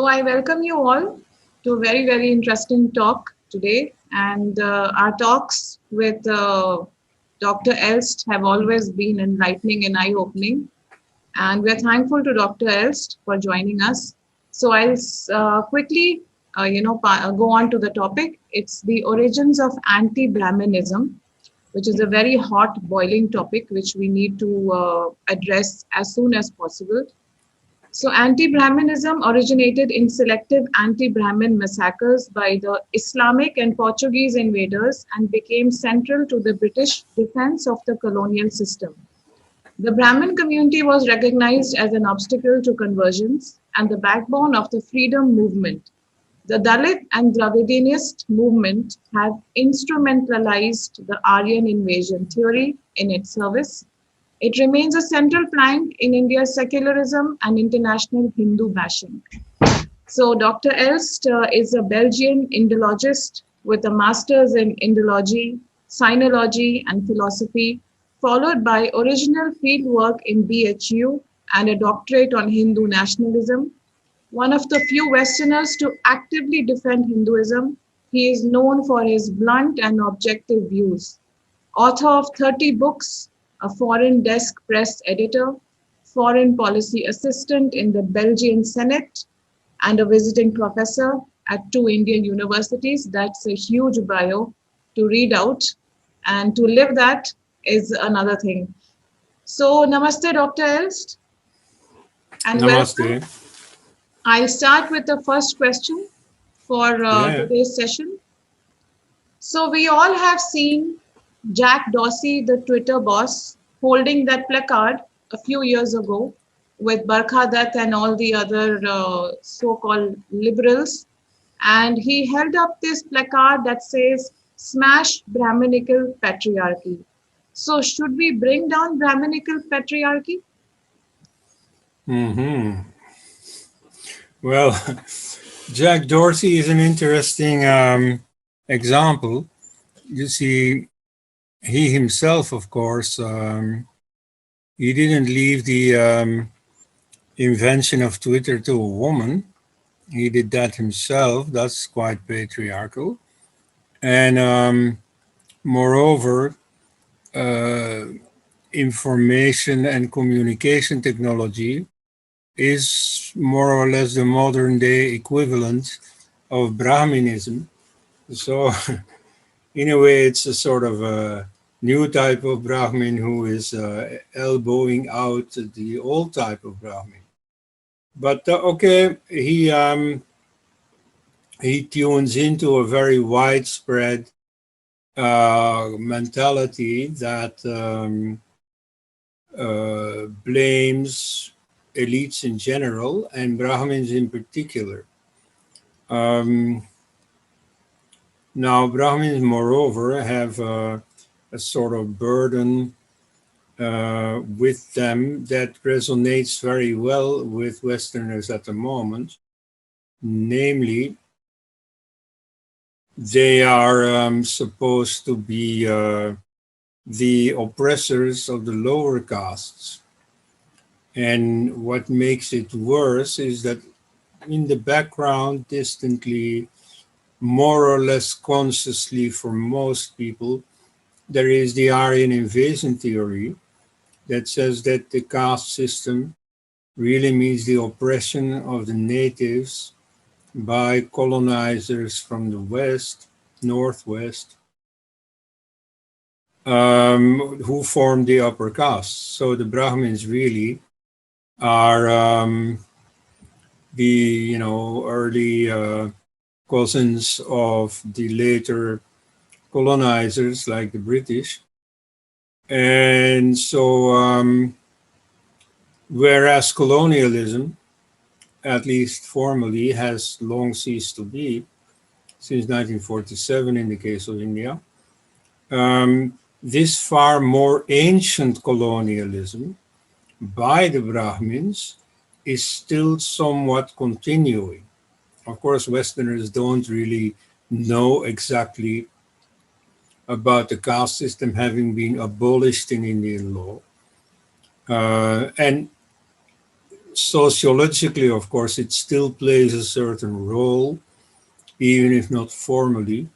So I welcome you all to a very, very interesting talk today. And our talks with Dr. Elst have always been enlightening and eye-opening. And we're thankful to Dr. Elst for joining us. So I'll quickly, go on to the topic. It's the origins of anti-Brahminism, which is a very hot, boiling topic which we need to address as soon as possible. So, anti Brahminism originated in selective anti Brahmin massacres by the Islamic and Portuguese invaders and became central to the British defense of the colonial system. The Brahmin community was recognized as an obstacle to conversions and the backbone of the freedom movement. The Dalit and Dravidianist movement have instrumentalized the Aryan invasion theory in its service. It remains a central plank in India's secularism and international Hindu bashing. So, Dr. Elst is a Belgian Indologist with a master's in Indology, Sinology, and Philosophy, followed by original fieldwork in BHU and a doctorate on Hindu nationalism. One of the few Westerners to actively defend Hinduism, he is known for his blunt and objective views. Author of 30 books, a foreign desk press editor, foreign policy assistant in the Belgian Senate, and a visiting professor at two Indian universities. That's a huge bio to read out, and to live that is another thing. So, namaste, Dr. Elst, and welcome. Namaste. I'll start with the first question for Yeah. today's session. So, we all have seen Jack Dorsey, the Twitter boss, holding that placard a few years ago with Barkha Dutt and all the other so-called liberals. And he held up this placard that says, "Smash Brahminical patriarchy." So should we bring down Brahminical patriarchy? hmm Well, Jack Dorsey is an interesting example. You see, he himself, of course, he didn't leave the invention of Twitter to a woman. He did that himself. That's quite patriarchal. And moreover, uh, information and communication technology is more or less the modern day equivalent of Brahminism. So, in a way, it's a sort of a new type of Brahmin who is elbowing out the old type of Brahmin. But okay, he tunes into a very widespread mentality that blames elites in general and Brahmins in particular. Now, Brahmins, moreover, have a sort of burden with them that resonates very well with Westerners at the moment. Namely, they are supposed to be the oppressors of the lower castes. And what makes it worse is that in the background, distantly, more or less consciously for most people, there is the Aryan invasion theory that says that the caste system really means the oppression of the natives by colonizers from the west, northwest, who form the upper castes. So the Brahmins really are the early cousins of the later colonizers like the British. And so whereas colonialism, at least formally, has long ceased to be since 1947 in the case of India, this far more ancient colonialism by the Brahmins is still somewhat continuing. Of course, Westerners don't really know exactly about the caste system having been abolished in Indian law. And sociologically, of course, it still plays a certain role, even if not formally.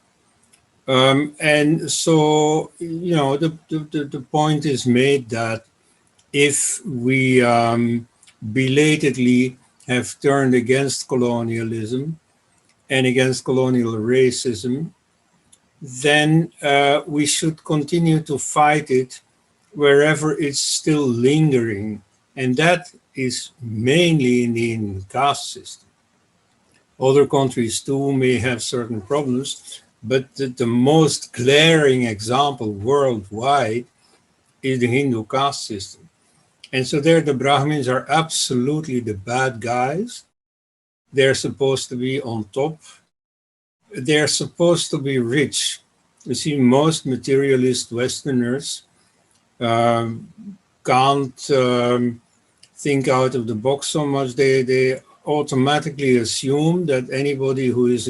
And so, the point is made that if we belatedly have turned against colonialism and against colonial racism, then we should continue to fight it wherever it's still lingering. And that is mainly in the Indian caste system. Other countries too may have certain problems, but the most glaring example worldwide is the Hindu caste system. And so there the Brahmins are absolutely the bad guys. They're supposed to be on top. They're supposed to be rich. You see, most materialist Westerners um, can't think out of the box so much. They automatically assume that anybody who is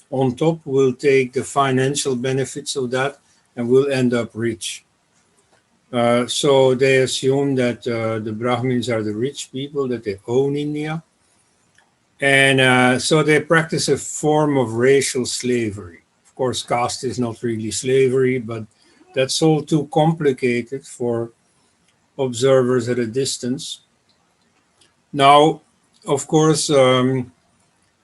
on top will take the financial benefits of that and will end up rich. So they assume that the Brahmins are the rich people, that they own India. And so they practice a form of racial slavery. Of course, caste is not really slavery, but that's all too complicated for observers at a distance. Now, of course,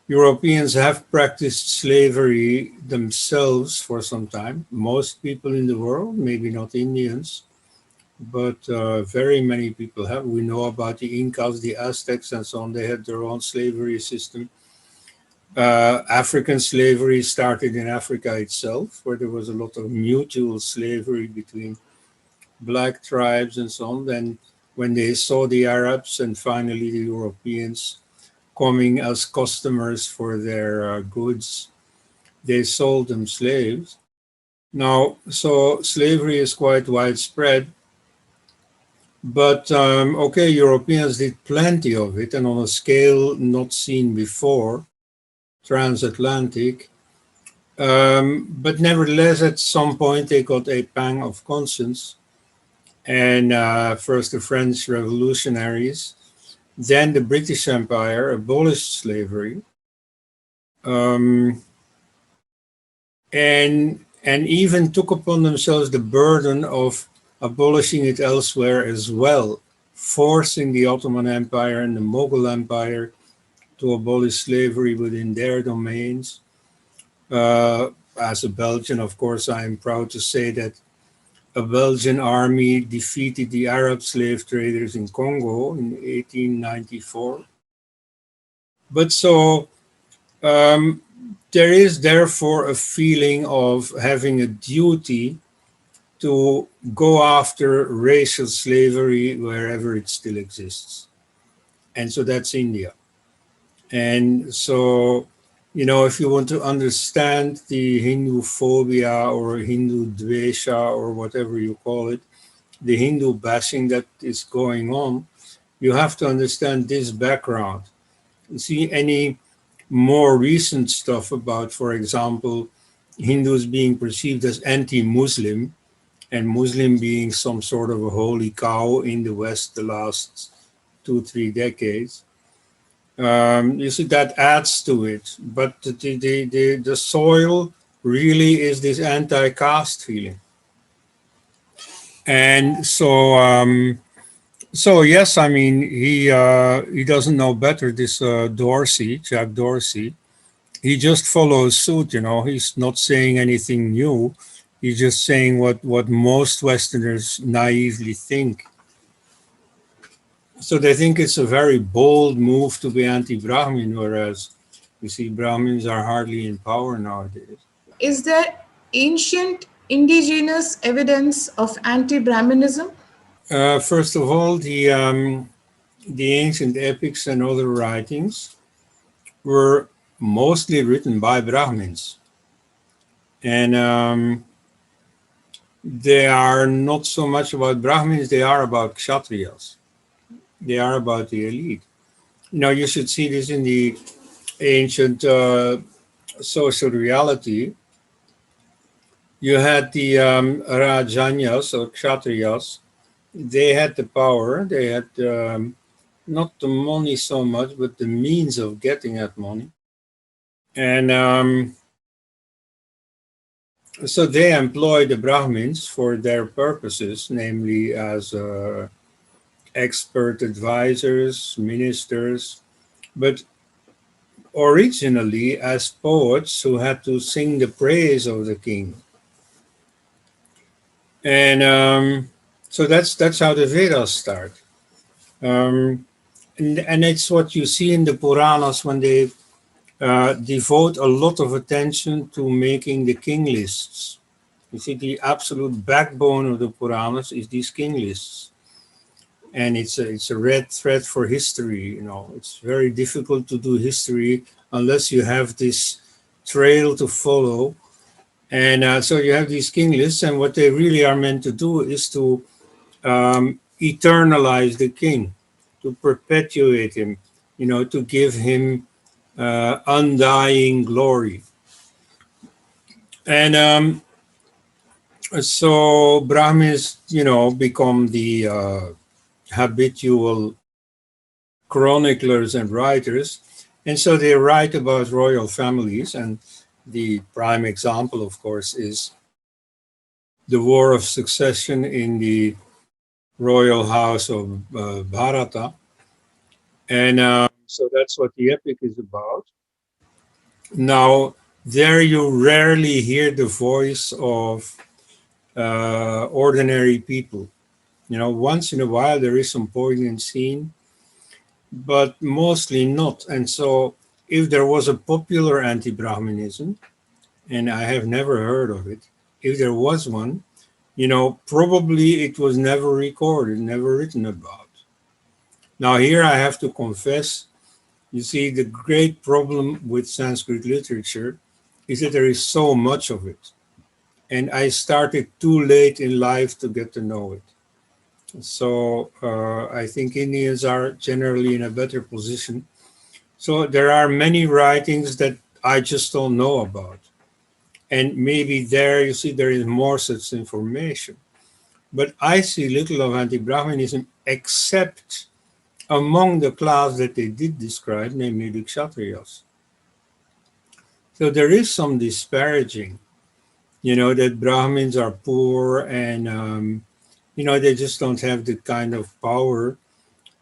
Europeans have practiced slavery themselves for some time. Most people in the world, maybe not Indians, but very many people have. We know about the Incas, the Aztecs, and so on. They had their own slavery system. African slavery started in Africa itself, where there was a lot of mutual slavery between black tribes and so on. Then, when they saw the Arabs and finally the Europeans coming as customers for their goods, they sold them slaves. Now, so slavery is quite widespread. But okay, Europeans did plenty of it, and on a scale not seen before, transatlantic. But nevertheless, at some point, they got a pang of conscience. And first the French revolutionaries, then the British Empire abolished slavery. And even took upon themselves the burden of abolishing it elsewhere as well, forcing the Ottoman Empire and the Mughal Empire to abolish slavery within their domains. As a Belgian, of course, I am proud to say that a Belgian army defeated the Arab slave traders in Congo in 1894. But so there is therefore a feeling of having a duty to go after racial slavery wherever it still exists. And so that's India. And so, if you want to understand the Hindu phobia or Hindu dvesha or whatever you call it, the Hindu bashing that is going on, you have to understand this background. You see any more recent stuff about, for example, Hindus being perceived as anti-Muslim, and Muslim being some sort of a holy cow in the West the last 2-3 decades. You see, that adds to it. But the soil really is this anti-caste feeling. And so yes, I mean, he doesn't know better, this Jack Dorsey. He just follows suit, he's not saying anything new. He's just saying what most Westerners naively think. So they think it's a very bold move to be anti-Brahmin, whereas you see Brahmins are hardly in power nowadays. Is there ancient indigenous evidence of anti-Brahminism? First of all, the ancient epics and other writings were mostly written by Brahmins. And they are not so much about Brahmins, they are about Kshatriyas. They are about the elite. You should see this in the ancient social reality. You had the Rajanyas or Kshatriyas. They had the power. They had not the money so much, but the means of getting that money. And so they employ the Brahmins for their purposes, namely as expert advisors, ministers, but originally as poets who had to sing the praise of the king. And so that's how the Vedas start. And it's what you see in the Puranas when they devote a lot of attention to making the king lists. You see, the absolute backbone of the Puranas is these king lists. And it's a red thread for history. You know, it's very difficult to do history unless you have this trail to follow. And so you have these king lists, and what they really are meant to do is to eternalize the king, to perpetuate him, you know, to give him undying glory. And so Brahmins, you know, become the habitual chroniclers and writers. And so they write about royal families. And the prime example, of course, is the war of succession in the royal house of Bharata. And so that's what the epic is about. Now, there you rarely hear the voice of ordinary people. You know, once in a while there is some poignant scene, but mostly not. And so if there was a popular anti-Brahminism, and I have never heard of it, if there was one, you know, probably it was never recorded, never written about. Now here I have to confess, you see, the great problem with Sanskrit literature is that there is so much of it. And I started too late in life to get to know it. So I think Indians are generally in a better position. So there are many writings that I just don't know about. And maybe there, you see, there is more such information. But I see little of anti-Brahminism except among the class that they did describe, namely the Kshatriyas. So there is some disparaging, you know, that Brahmins are poor and, you know, they just don't have the kind of power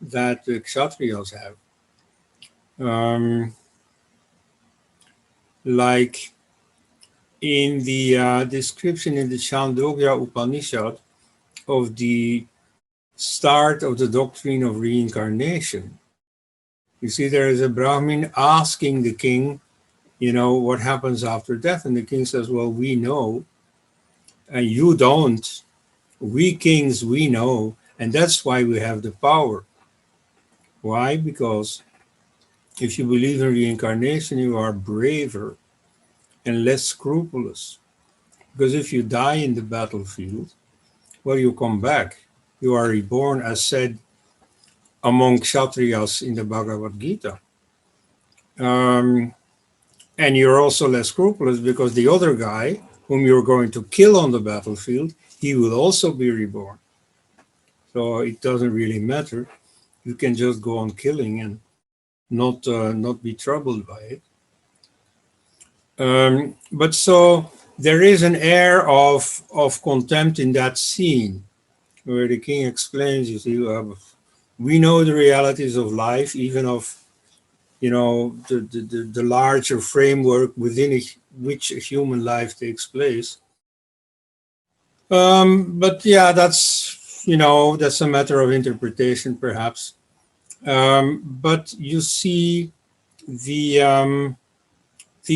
that the Kshatriyas have. Like in the description in the Chandogya Upanishad of the start of the doctrine of reincarnation, you see there is a Brahmin asking the king, you know, what happens after death? And the king says, well, we know, and you don't. We kings, we know, and that's why we have the power. Why? Because if you believe in reincarnation, you are braver and less scrupulous. Because if you die in the battlefield, well, you come back. You are reborn, as said among Kshatriyas in the Bhagavad Gita. And you're also less scrupulous because the other guy, whom you're going to kill on the battlefield, he will also be reborn. So it doesn't really matter. You can just go on killing and not be troubled by it. But so there is an air of contempt in that scene where the king explains, you see, we know the realities of life, even of, you know, the larger framework within which a human life takes place. But yeah, that's, you know, that's a matter of interpretation, perhaps. But you see the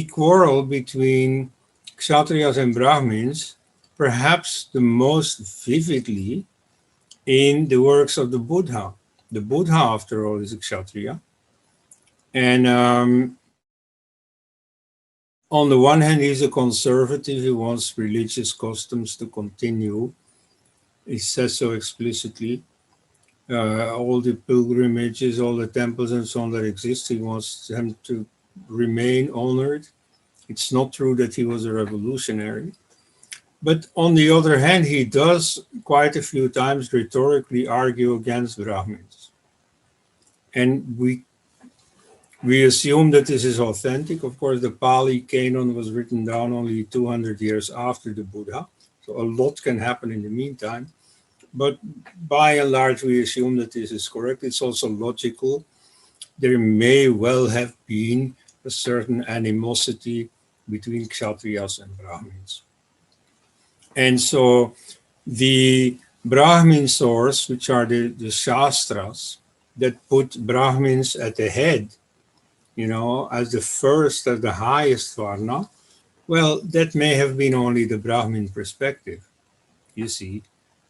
quarrel between Kshatriyas and Brahmins, perhaps the most vividly in the works of the Buddha. The Buddha, after all, is a Kshatriya. And on the one hand, he's a conservative. He wants religious customs to continue. He says so explicitly. All the pilgrimages, all the temples and so on that exist, he wants them to remain honored. It's not true that he was a revolutionary. But on the other hand, he does quite a few times rhetorically argue against Brahmins. And we assume that this is authentic. Of course, the Pali Canon was written down only 200 years after the Buddha, so a lot can happen in the meantime. But by and large, we assume that this is correct. It's also logical. There may well have been a certain animosity between Kshatriyas and Brahmins. And so the Brahmin source, which are the Shastras, that put Brahmins at the head, as the first, as the highest Varna, well, that may have been only the Brahmin perspective. You see,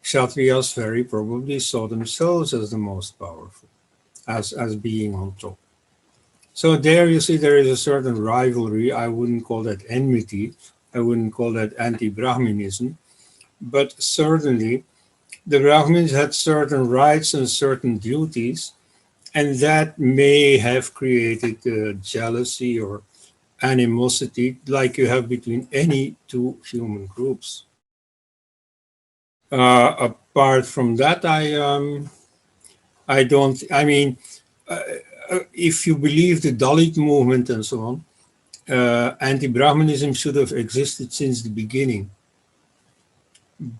Kshatriyas very probably saw themselves as the most powerful, as being on top. So there you see there is a certain rivalry. I wouldn't call that enmity. I wouldn't call that anti-Brahminism. But certainly the Brahmins had certain rights and certain duties, and that may have created jealousy or animosity like you have between any two human groups. Apart from that, I don't, I mean, if you believe the Dalit movement and so on, anti-Brahmanism should have existed since the beginning.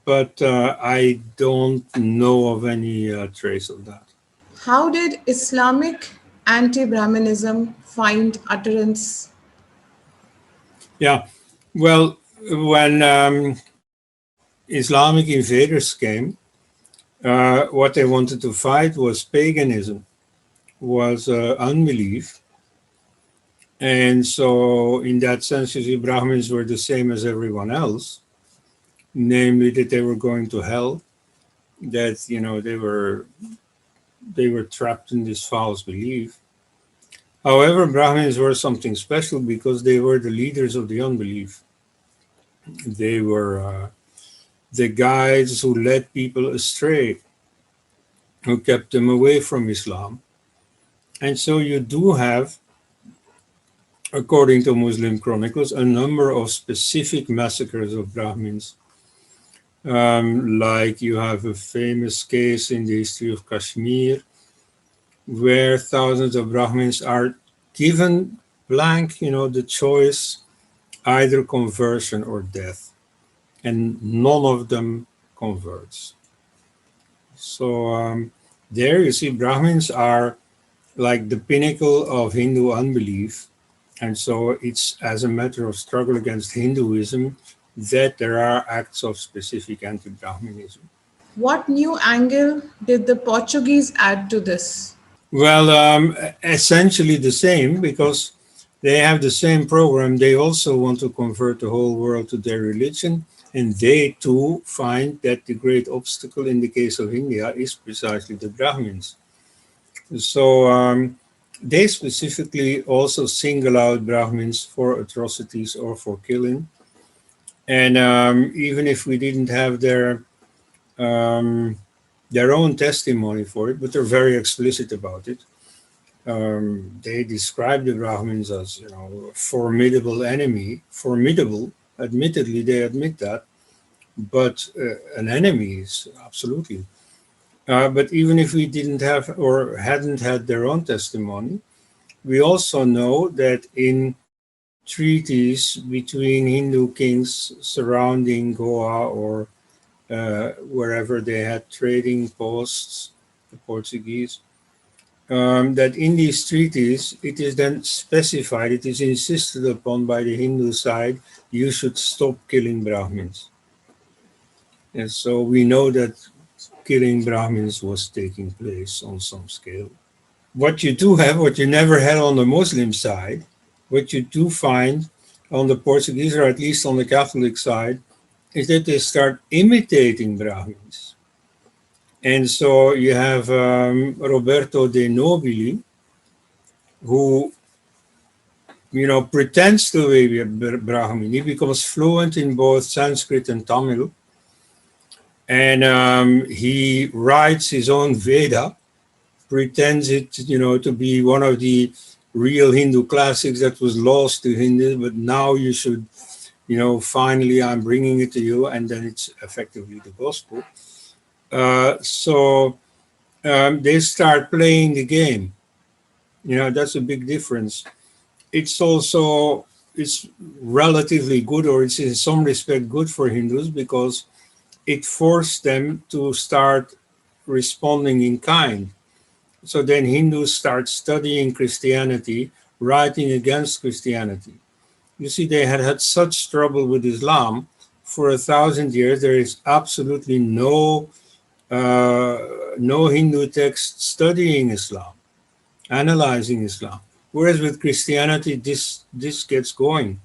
But I don't know of any trace of that. How did Islamic anti-Brahmanism find utterance? Yeah, well, when Islamic invaders came, what they wanted to fight was paganism, was unbelief. And so in that sense, you see, Brahmins were the same as everyone else, namely that they were going to hell, that, they were trapped in this false belief. However, Brahmins were something special because they were the leaders of the unbelief. They were the guides who led people astray, who kept them away from Islam. And so you do have, according to Muslim chronicles, a number of specific massacres of Brahmins. Like you have a famous case in the history of Kashmir, where thousands of Brahmins are given blank, the choice, either conversion or death. And none of them converts. So there you see Brahmins are like the pinnacle of Hindu unbelief. And so it's as a matter of struggle against Hinduism that there are acts of specific anti-Brahminism. What new angle did the Portuguese add to this? Well, essentially the same, because they have the same program. They also want to convert the whole world to their religion. And they too find that the great obstacle in the case of India is precisely the Brahmins. So they specifically also single out Brahmins for atrocities or for killing. And even if we didn't have their own testimony for it, but they're very explicit about it. They describe the Brahmins as, a formidable enemy. Formidable, admittedly, they admit that, but an enemy is absolutely. But even if we didn't have or hadn't had their own testimony, we also know that in treaties between Hindu kings surrounding Goa or wherever they had trading posts, the Portuguese, that in these treaties, it is then specified, it is insisted upon by the Hindu side, you should stop killing Brahmins. And so we know that killing Brahmins was taking place on some scale. What you do have, what you never had on the Muslim side, what you do find on the Portuguese, or at least on the Catholic side, is that they start imitating Brahmins. And so you have Roberto de Nobili, who, pretends to be a Brahmin. He becomes fluent in both Sanskrit and Tamil. And he writes his own Veda, pretends it, to be one of the real Hindu classics that was lost to Hindu, but now you should, finally I'm bringing it to you, and then it's effectively the gospel. So they start playing the game. That's a big difference. It's also, it's relatively good, or it's in some respect good for Hindus, because it forced them to start responding in kind. So then Hindus start studying Christianity, writing against Christianity. You see, they had had such trouble with Islam for 1,000 years. There is absolutely no Hindu text studying Islam, analyzing Islam. Whereas with Christianity, this gets going.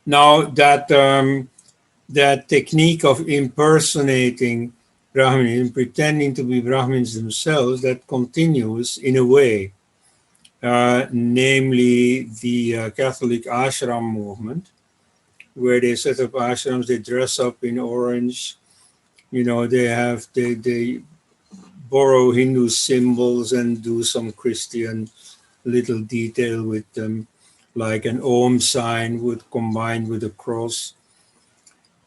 Now that technique of impersonating Brahmins, pretending to be Brahmins themselves, that continues in a way. Namely the Catholic ashram movement, where they set up ashrams, they dress up in orange, they borrow Hindu symbols and do some Christian little detail with them, like an Om sign combined with a cross.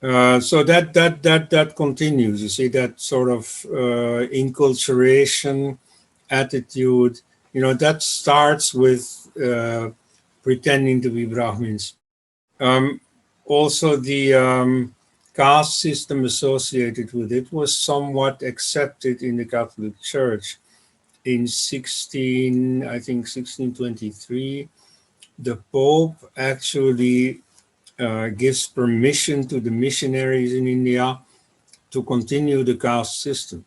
So that continues. You see, that sort of enculturation attitude, that starts with pretending to be Brahmins. Also, the caste system associated with it was somewhat accepted in the Catholic Church. In 1623, the Pope actually gives permission to the missionaries in India to continue the caste system.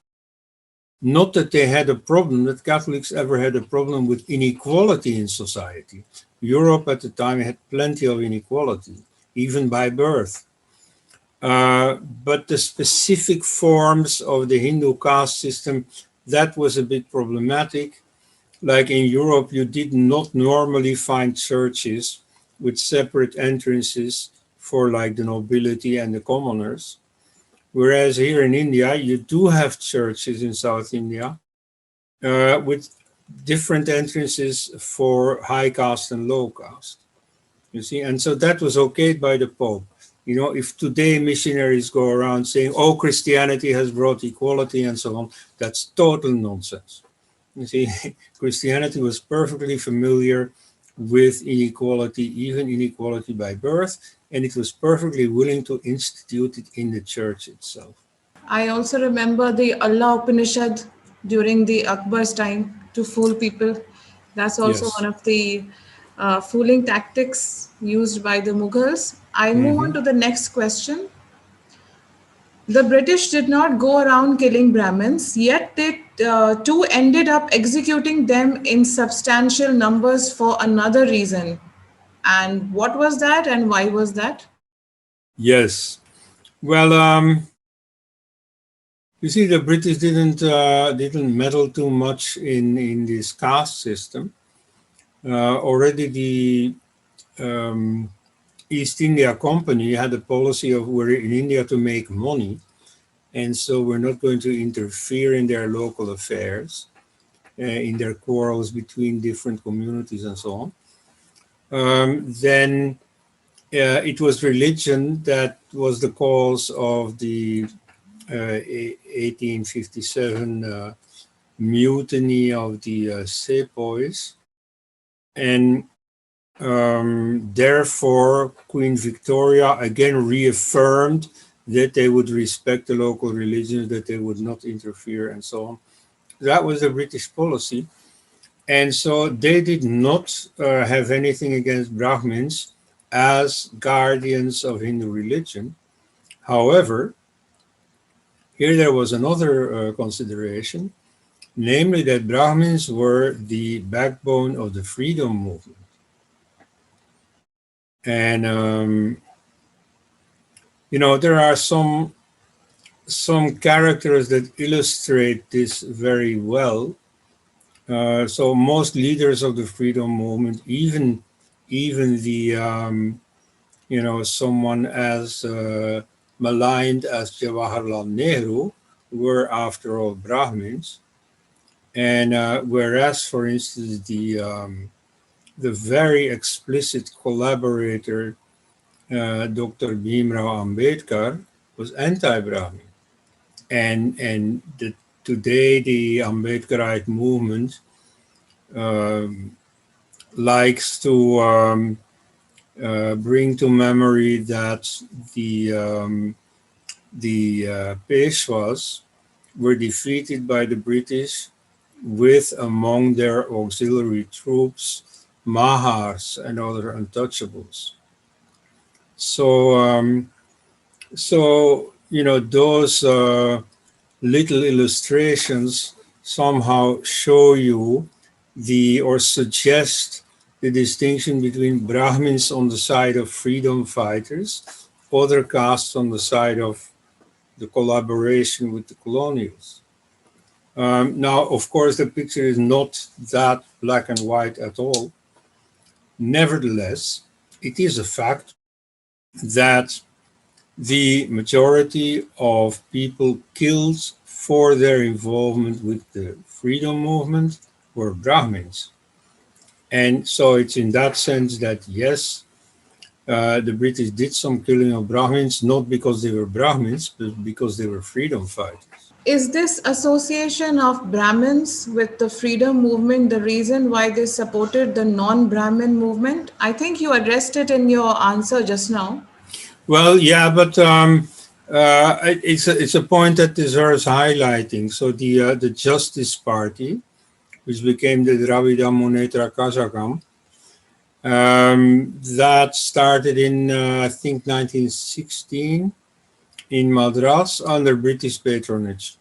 Not that they had a problem, that Catholics ever had a problem with inequality in society. Europe at the time had plenty of inequality, even by birth. But the specific forms of the Hindu caste system, that was a bit problematic. Like in Europe, you did not normally find churches with separate entrances for like the nobility and the commoners. Whereas here in India, you do have churches in South India with different entrances for high caste and low caste. You see, and so that was okayed by the Pope. If today missionaries go around saying, oh, Christianity has brought equality and so on, that's total nonsense. You see, Christianity was perfectly familiar with inequality, even inequality by birth, and it was perfectly willing to institute it in the church itself. I also remember the Allah Upanishad during the Akbar's time to fool people. That's also Yes. one of the fooling tactics used by the Mughals. I move on to the next question. The British did not go around killing Brahmins, yet they too ended up executing them in substantial numbers for another reason. And what was that, and why was that? Yes. Well, you see, the British didn't meddle too much in this caste system. Already the East India Company had a policy of we're in India to make money, and so we're not going to interfere in their local affairs, in their quarrels between different communities and so on. Then it was religion that was the cause of the 1857 mutiny of the sepoys, and therefore Queen Victoria again reaffirmed that they would respect the local religions, that they would not interfere and so on. That was the British policy. And so they did not have anything against Brahmins as guardians of Hindu religion. However, here there was another consideration, namely that Brahmins were the backbone of the freedom movement. And, there are some characters that illustrate this very well. So most leaders of the freedom movement, even the, someone as maligned as Jawaharlal Nehru, were after all Brahmins. And whereas, for instance, the very explicit collaborator, Dr. Bhimrao Ambedkar, was anti-Brahmin. And today the Ambedkarite movement um, likes to bring to memory that the Peshwas were defeated by the British with among their auxiliary troops Mahars and other untouchables. So, those little illustrations somehow show you or suggest the distinction between Brahmins on the side of freedom fighters, other castes on the side of the collaboration with the colonials. Now, of course, the picture is not that black and white at all. Nevertheless, it is a fact that the majority of people killed for their involvement with the freedom movement were Brahmins. And so it's in that sense that, yes, the British did some killing of Brahmins, not because they were Brahmins, but because they were freedom fighters. Is this association of Brahmins with the freedom movement the reason why they supported the non-Brahmin movement? I think you addressed it in your answer just now. Well, yeah, but it's a point that deserves highlighting. So the Justice Party, which became the Dravida Munnetra Kazhagam, that started in I think 1916 in Madras under British patronage,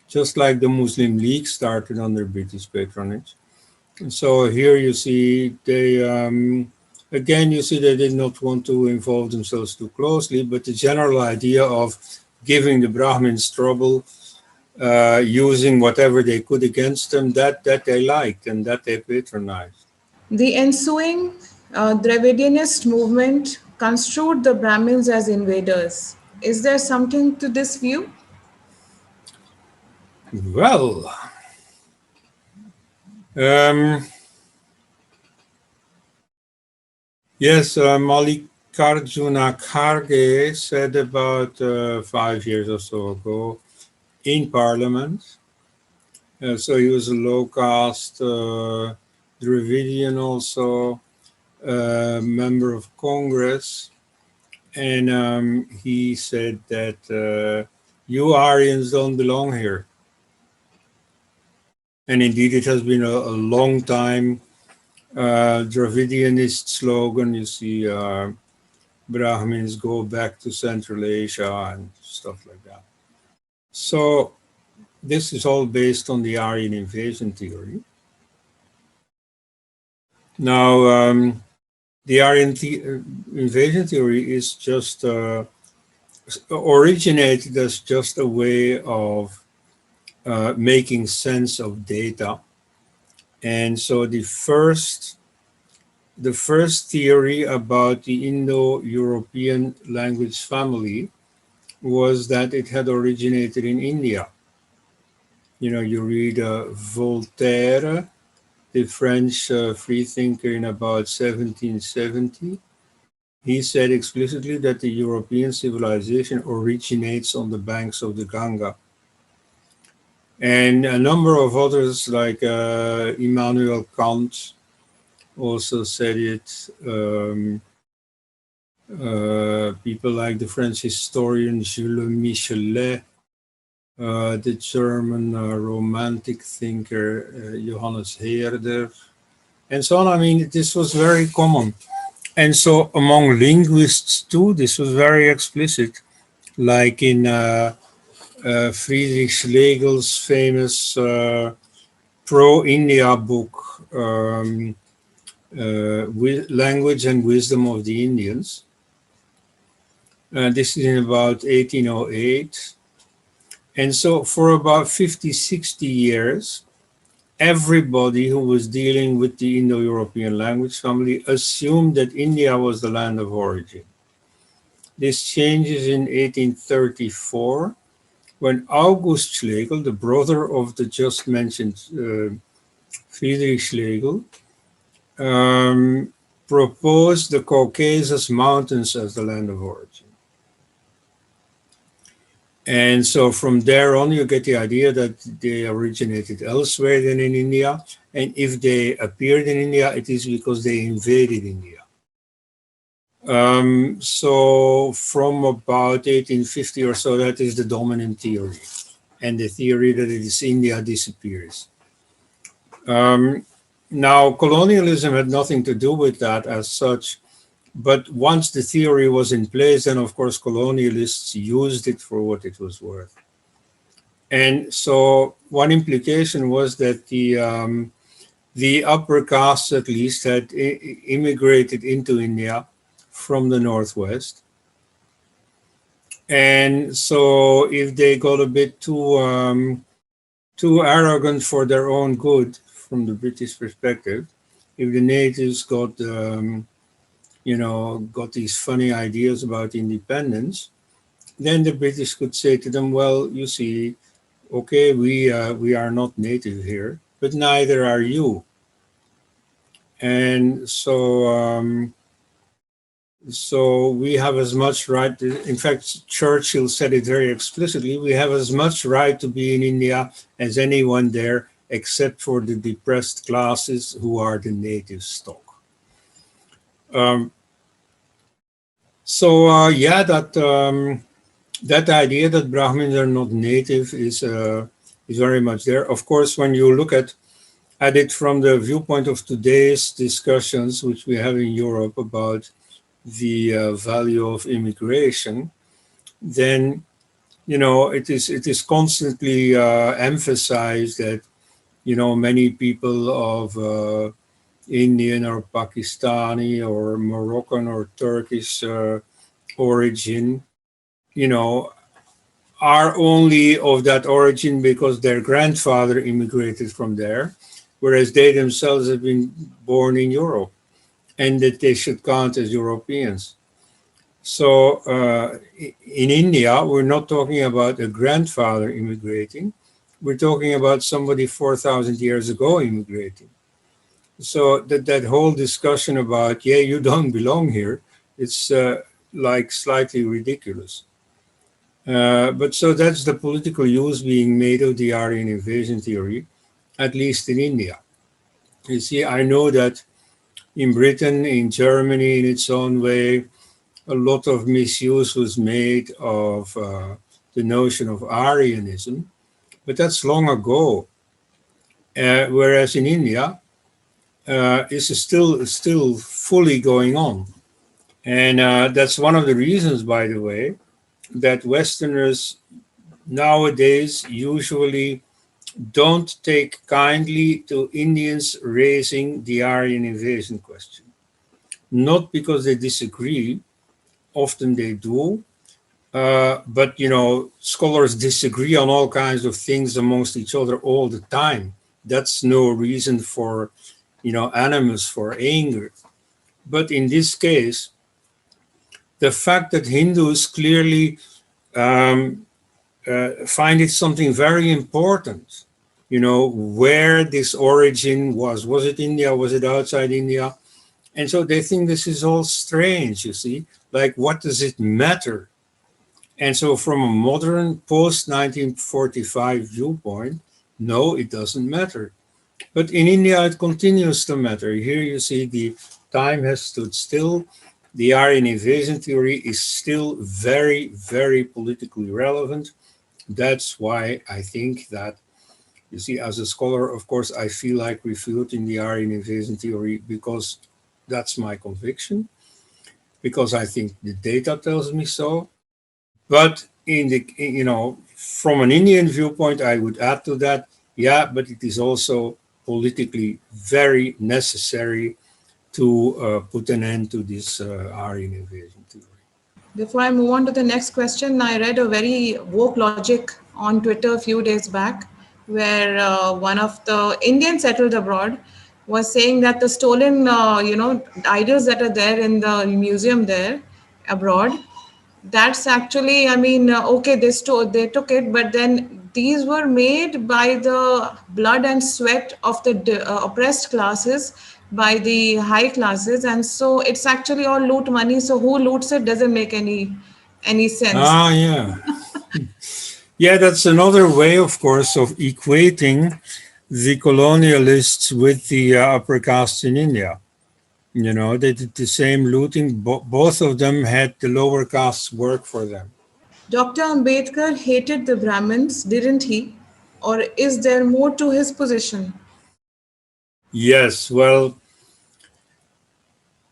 just like the Muslim League started under British patronage. And so here you see they again, you see they did not want to involve themselves too closely, but the general idea of giving the Brahmins trouble, using whatever they could against them, that they liked and that they patronized. The ensuing Dravidianist movement construed the Brahmins as invaders. Is there something to this view? Well, yes, Mallikarjuna Kharge said about 5 years or so ago in Parliament. So he was a low caste Dravidian, also member of Congress, and he said that you Aryans don't belong here. And indeed, it has been a long time Dravidianist slogan. You see Brahmins go back to Central Asia and stuff like that. So this is all based on the Aryan invasion theory. Now, the Aryan invasion theory is just originated as just a way of making sense of data. And so the first theory about the Indo-European language family was that it had originated in India. You read Voltaire, the French freethinker, in about 1770. He said explicitly that the European civilization originates on the banks of the Ganga. And a number of others, like Immanuel Kant, also said it. People like the French historian Jules Michelet, the German romantic thinker Johannes Herder, and so on. I mean, this was very common. And so among linguists too, this was very explicit, like in Friedrich Schlegel's famous pro-India book, Language and Wisdom of the Indians. This is in about 1808. And so for about 50, 60 years, everybody who was dealing with the Indo-European language family assumed that India was the land of origin. This changes in 1834, when August Schlegel, the brother of the just mentioned Friedrich Schlegel, proposed the Caucasus Mountains as the land of origin. And so from there on, you get the idea that they originated elsewhere than in India. And if they appeared in India, it is because they invaded India. So from about 1850 or so, that is the dominant theory. And the theory that it is India disappears. Now, colonialism had nothing to do with that as such. But once the theory was in place, then of course colonialists used it for what it was worth. And so one implication was that the upper castes at least had immigrated into India from the northwest. And so if they got a bit too arrogant for their own good from the British perspective, if the natives got got these funny ideas about independence, then the British could say to them, well, you see, okay, we are not native here, but neither are you. And so we have as much right, in fact, Churchill said it very explicitly, we have as much right to be in India as anyone there, except for the depressed classes who are the native stock. That idea that Brahmins are not native is very much there. Of course, when you look at it from the viewpoint of today's discussions, which we have in Europe about the value of immigration, then it is constantly emphasized that many people of Indian or Pakistani or Moroccan or Turkish origin, are only of that origin because their grandfather immigrated from there, whereas they themselves have been born in Europe, and that they should count as Europeans. So in India, we're not talking about a grandfather immigrating. We're talking about somebody 4,000 years ago immigrating. So that whole discussion about, you don't belong here, it's like slightly ridiculous. But so that's the political use being made of the Aryan invasion theory, at least in India. You see, I know that in Britain, in Germany, in its own way, a lot of misuse was made of the notion of Aryanism, but that's long ago. Whereas in India, is still fully going on. And that's one of the reasons, by the way, that Westerners nowadays usually don't take kindly to Indians raising the Aryan invasion question. Not because they disagree, often they do, but scholars disagree on all kinds of things amongst each other all the time. That's no reason for animus, for anger. But in this case, the fact that Hindus clearly find it something very important, where this origin was. Was it India? Was it outside India? And so they think this is all strange, you see. Like, what does it matter? And so from a modern post-1945 viewpoint, no, it doesn't matter. But in India, it continues to matter. Here you see the time has stood still. The Aryan invasion theory is still very, very politically relevant. That's why I think that, you see, as a scholar, of course, I feel like refuting the Aryan invasion theory because that's my conviction, because I think the data tells me so. But from an Indian viewpoint, I would add to that, but it is also politically very necessary to put an end to this Aryan invasion theory. Before I move on to the next question, I read a very woke logic on Twitter a few days back, where one of the Indians settled abroad was saying that the stolen, idols that are there in the museum there abroad, that's actually, okay, they took it, but then these were made by the blood and sweat of the oppressed classes, by the high classes, and so it's actually all loot money. So who loots it doesn't make any sense. Yeah. Yeah, that's another way, of course, of equating the colonialists with the upper castes in India. You know, they did the same looting. Both of them had the lower castes work for them. Dr. Ambedkar hated the Brahmins, didn't he? Or is there more to his position? Yes, well,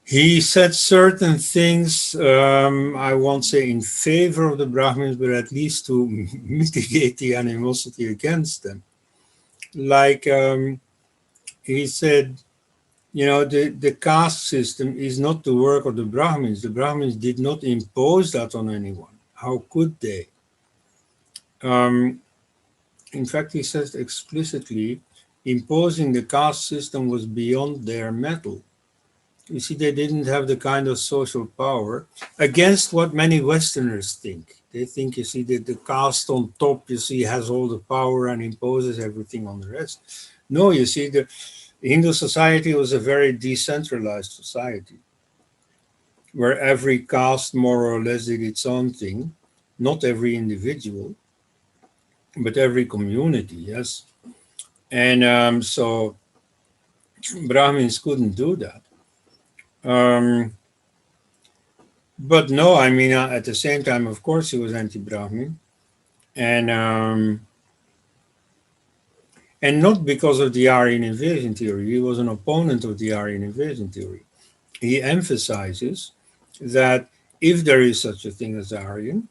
he said certain things, I won't say in favor of the Brahmins, but at least to mitigate the animosity against them. Like he said, you know, the caste system is not the work of the Brahmins. The Brahmins did not impose that on anyone. How could they? Um, in fact, he says explicitly, imposing the caste system was beyond their mettle. You see, they didn't have the kind of social power against what many Westerners think. They think, you see, that the caste on top, you see, has all the power and imposes everything on the rest. No, you see, the Hindu society was a very decentralized society where every caste more or less did its own thing, not every individual, but every community, yes. And so Brahmins couldn't do that. Um, but no, I mean, at the same time, of course, he was anti-Brahmin, and um, and not because of the Aryan invasion theory. He was an opponent of the Aryan invasion theory. He emphasizes that if there is such a thing as Aryan,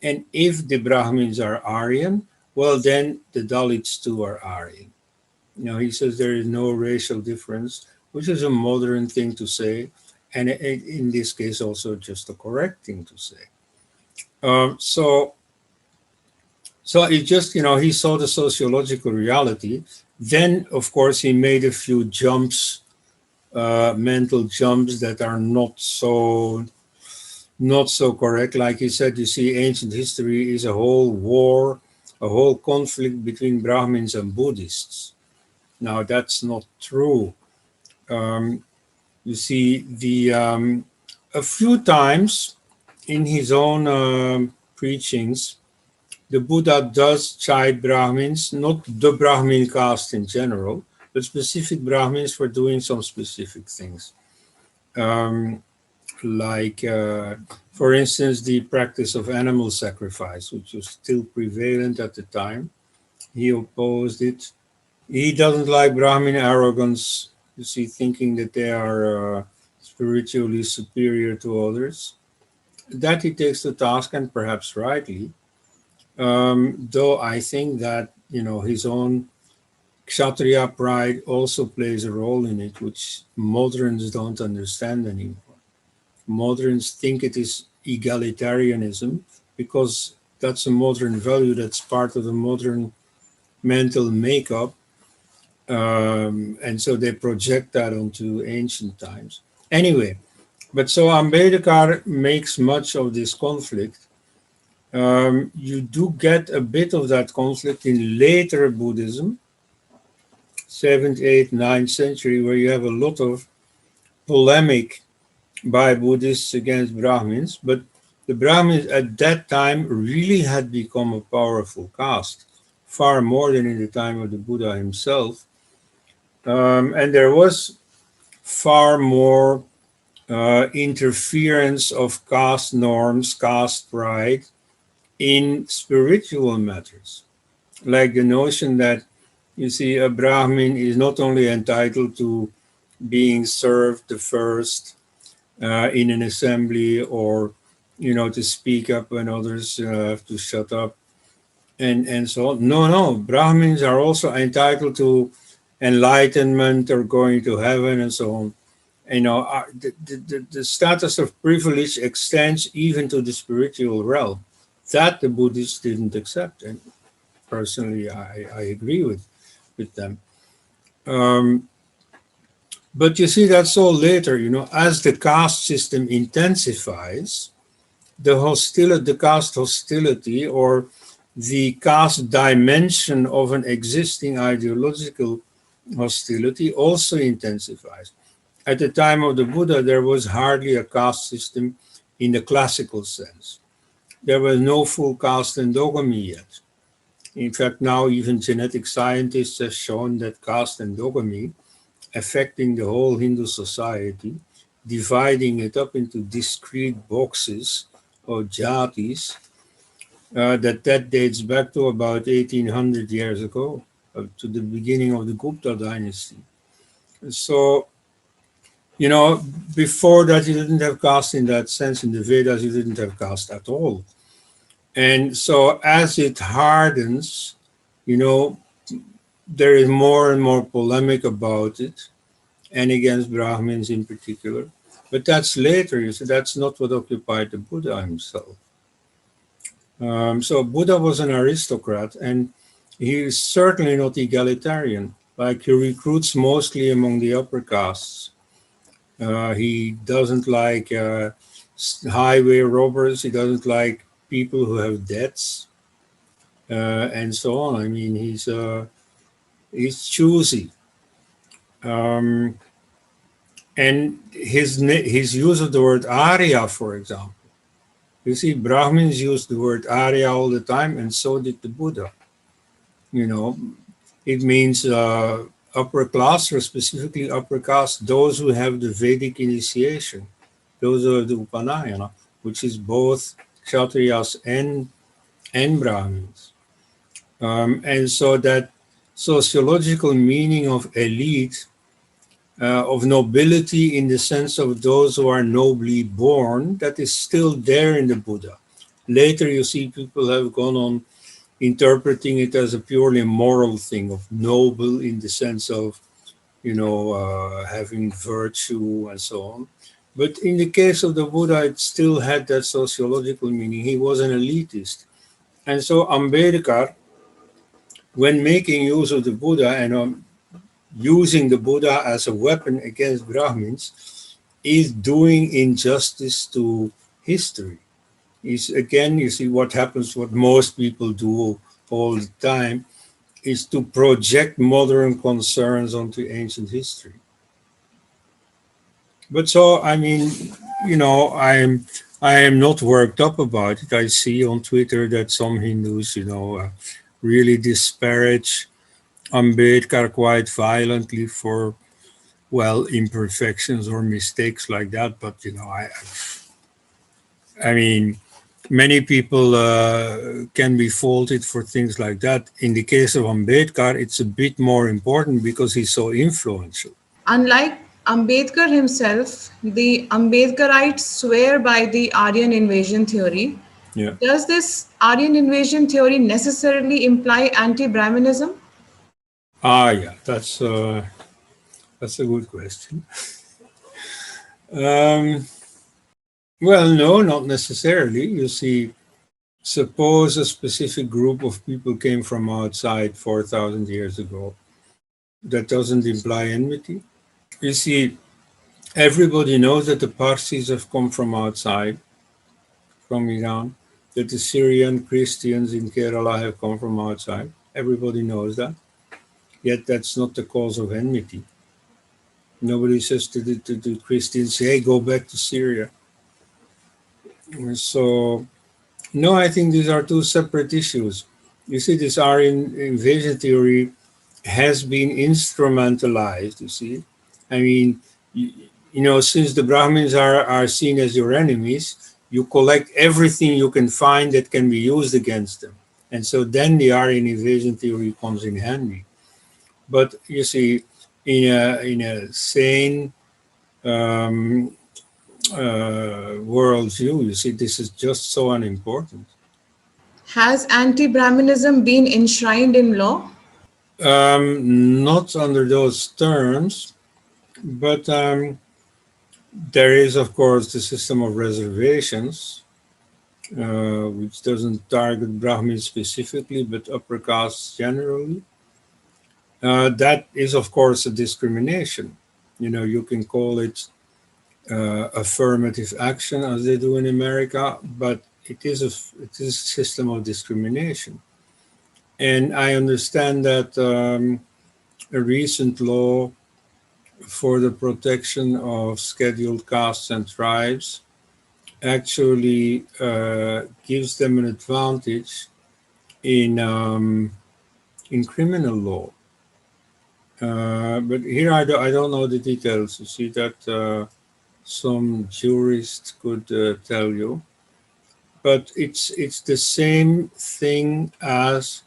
and if the Brahmins are Aryan, well, then the Dalits too are Aryan. You know, he says there is no racial difference, which is a modern thing to say, and in this case also just a correct thing to say. So it just, you know, he saw the sociological reality. Then, of course, he made a few jumps, mental jumps that are not so correct. Like he said, you see, ancient history is a whole war, a whole conflict between Brahmins and Buddhists. Now, that's not true. Um, you see, a few times in his own preachings, the Buddha does chide Brahmins, not the Brahmin caste in general, but specific Brahmins for doing some specific things. Um, like, for instance, the practice of animal sacrifice, which was still prevalent at the time. He opposed it. He doesn't like Brahmin arrogance, you see, thinking that they are spiritually superior to others. That he takes to task, and perhaps rightly. Though I think that, you know, his own Kshatriya pride also plays a role in it, which moderns don't understand anymore. Moderns think it is egalitarianism because that's a modern value that's part of the modern mental makeup. And so they project that onto ancient times. Anyway, but so Ambedkar makes much of this conflict. You do get a bit of that conflict in later Buddhism, 7th, 8th, 9th century, where you have a lot of polemic by Buddhists against Brahmins, but the Brahmins at that time really had become a powerful caste, far more than in the time of the Buddha himself. And there was far more interference of caste norms, caste pride in spiritual matters, like the notion that, you see, a Brahmin is not only entitled to being served the first in an assembly, or, you know, to speak up when others have to shut up, and so on. No, Brahmins are also entitled to enlightenment or going to heaven and so on. You know, the status of privilege extends even to the spiritual realm. That the Buddhists didn't accept, and personally, I agree with them. Um, but you see, that's all later. You know, as the caste system intensifies, the caste hostility, or the caste dimension of an existing ideological hostility also intensifies. At the time of the Buddha, there was hardly a caste system in the classical sense. There was no full caste endogamy yet. In fact, now even genetic scientists have shown that caste endogamy affecting the whole Hindu society, dividing it up into discrete boxes or jatis, that dates back to about 1800 years ago, to the beginning of the Gupta dynasty. So, you know, before that, you didn't have caste in that sense. In the Vedas, you didn't have caste at all. And so, as it hardens, you know, there is more and more polemic about it, and against Brahmins in particular. But that's later, you see, that's not what occupied the Buddha himself. So Buddha was an aristocrat, and he is certainly not egalitarian. Like, he recruits mostly among the upper castes. He doesn't like highway robbers. He doesn't like people who have debts, and so on. I mean, he's choosy. Um, and his use of the word Arya, for example. You see, Brahmins used the word Arya all the time, and so did the Buddha. You know, it means upper class, or specifically upper caste, those who have the Vedic initiation, those are the Upanayana, which is both Kshatriyas and Brahmins. And so that sociological meaning of elite, of nobility in the sense of those who are nobly born, that is still there in the Buddha. Later, you see people have gone on interpreting it as a purely moral thing, of noble in the sense of, you know, having virtue and so on. But in the case of the Buddha, it still had that sociological meaning. He was an elitist. And so Ambedkar, when making use of the Buddha and using the Buddha as a weapon against Brahmins, is doing injustice to history. Is, again, you see what happens, what most people do all the time, is to project modern concerns onto ancient history. But so, I mean, you know, I am not worked up about it. I see on Twitter that some Hindus, you know, really disparage Ambedkar quite violently for, well, imperfections or mistakes like that. But, you know, I mean, many people can be faulted for things like that. In the case of Ambedkar, it's a bit more important because he's so influential. Unlike Ambedkar himself, the Ambedkarites swear by the Aryan invasion theory. Yeah. Does this Aryan invasion theory necessarily imply anti-Brahminism? Yeah, that's a good question. Well, no, not necessarily. You see, suppose a specific group of people came from outside 4,000 years ago. That doesn't imply enmity. You see, everybody knows that the Parsis have come from outside, from Iran, that the Syrian Christians in Kerala have come from outside. Everybody knows that. Yet that's not the cause of enmity. Nobody says to the Christians, hey, go back to Syria. So, no, I think these are two separate issues. You see, this Aryan invasion theory has been instrumentalized, you see. I mean, you know, since the Brahmins are seen as your enemies, you collect everything you can find that can be used against them. And so then the Aryan invasion theory comes in handy. But you see, in a sane worldview, you see, this is just so unimportant. Has anti-Brahminism been enshrined in law? Not under those terms, but there is, of course, the system of reservations, which doesn't target Brahmins specifically, but upper castes generally. That is, of course, a discrimination. You know, you can call it affirmative action, as they do in America, but it is a system of discrimination. And I understand that a recent law for the protection of scheduled castes and tribes actually gives them an advantage in criminal law. But here I don't know the details. You see that some jurist could tell you. But it's the same thing as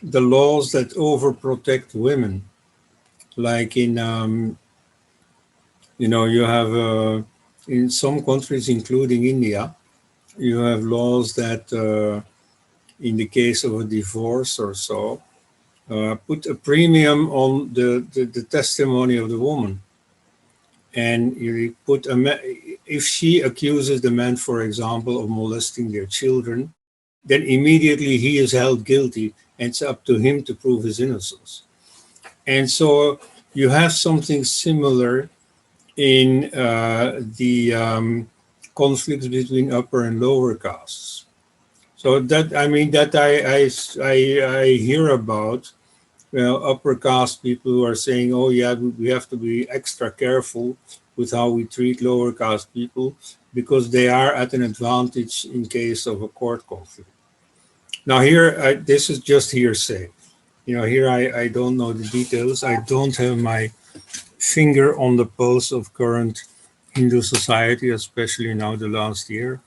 the laws that overprotect women. Like you have in some countries, including India, you have laws that, in the case of a divorce or so, put a premium on the testimony of the woman. And you put if she accuses the man, for example, of molesting their children, then immediately he is held guilty, and it's up to him to prove his innocence. And so you have something similar in the conflicts between upper and lower castes. So that I hear about. Well, upper caste people who are saying, "Oh yeah, we have to be extra careful with how we treat lower caste people because they are at an advantage in case of a court conflict." Now here, this is just hearsay. Here I don't know the details. I don't have my finger on the pulse of current Hindu society, especially now the last year.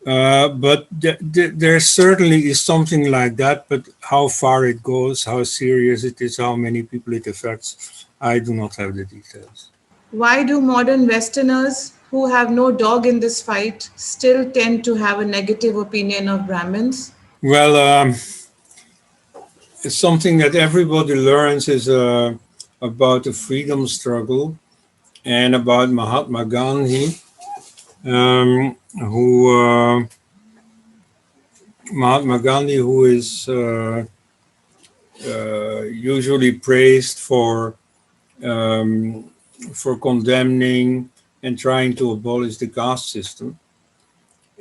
But there certainly is something like that, but how far it goes, how serious it is, how many people it affects, I do not have the details. Why do modern Westerners who have no dog in this fight still tend to have a negative opinion of Brahmins? Well, it's something that everybody learns is about the freedom struggle and about Mahatma Gandhi, who is usually praised for condemning and trying to abolish the caste system.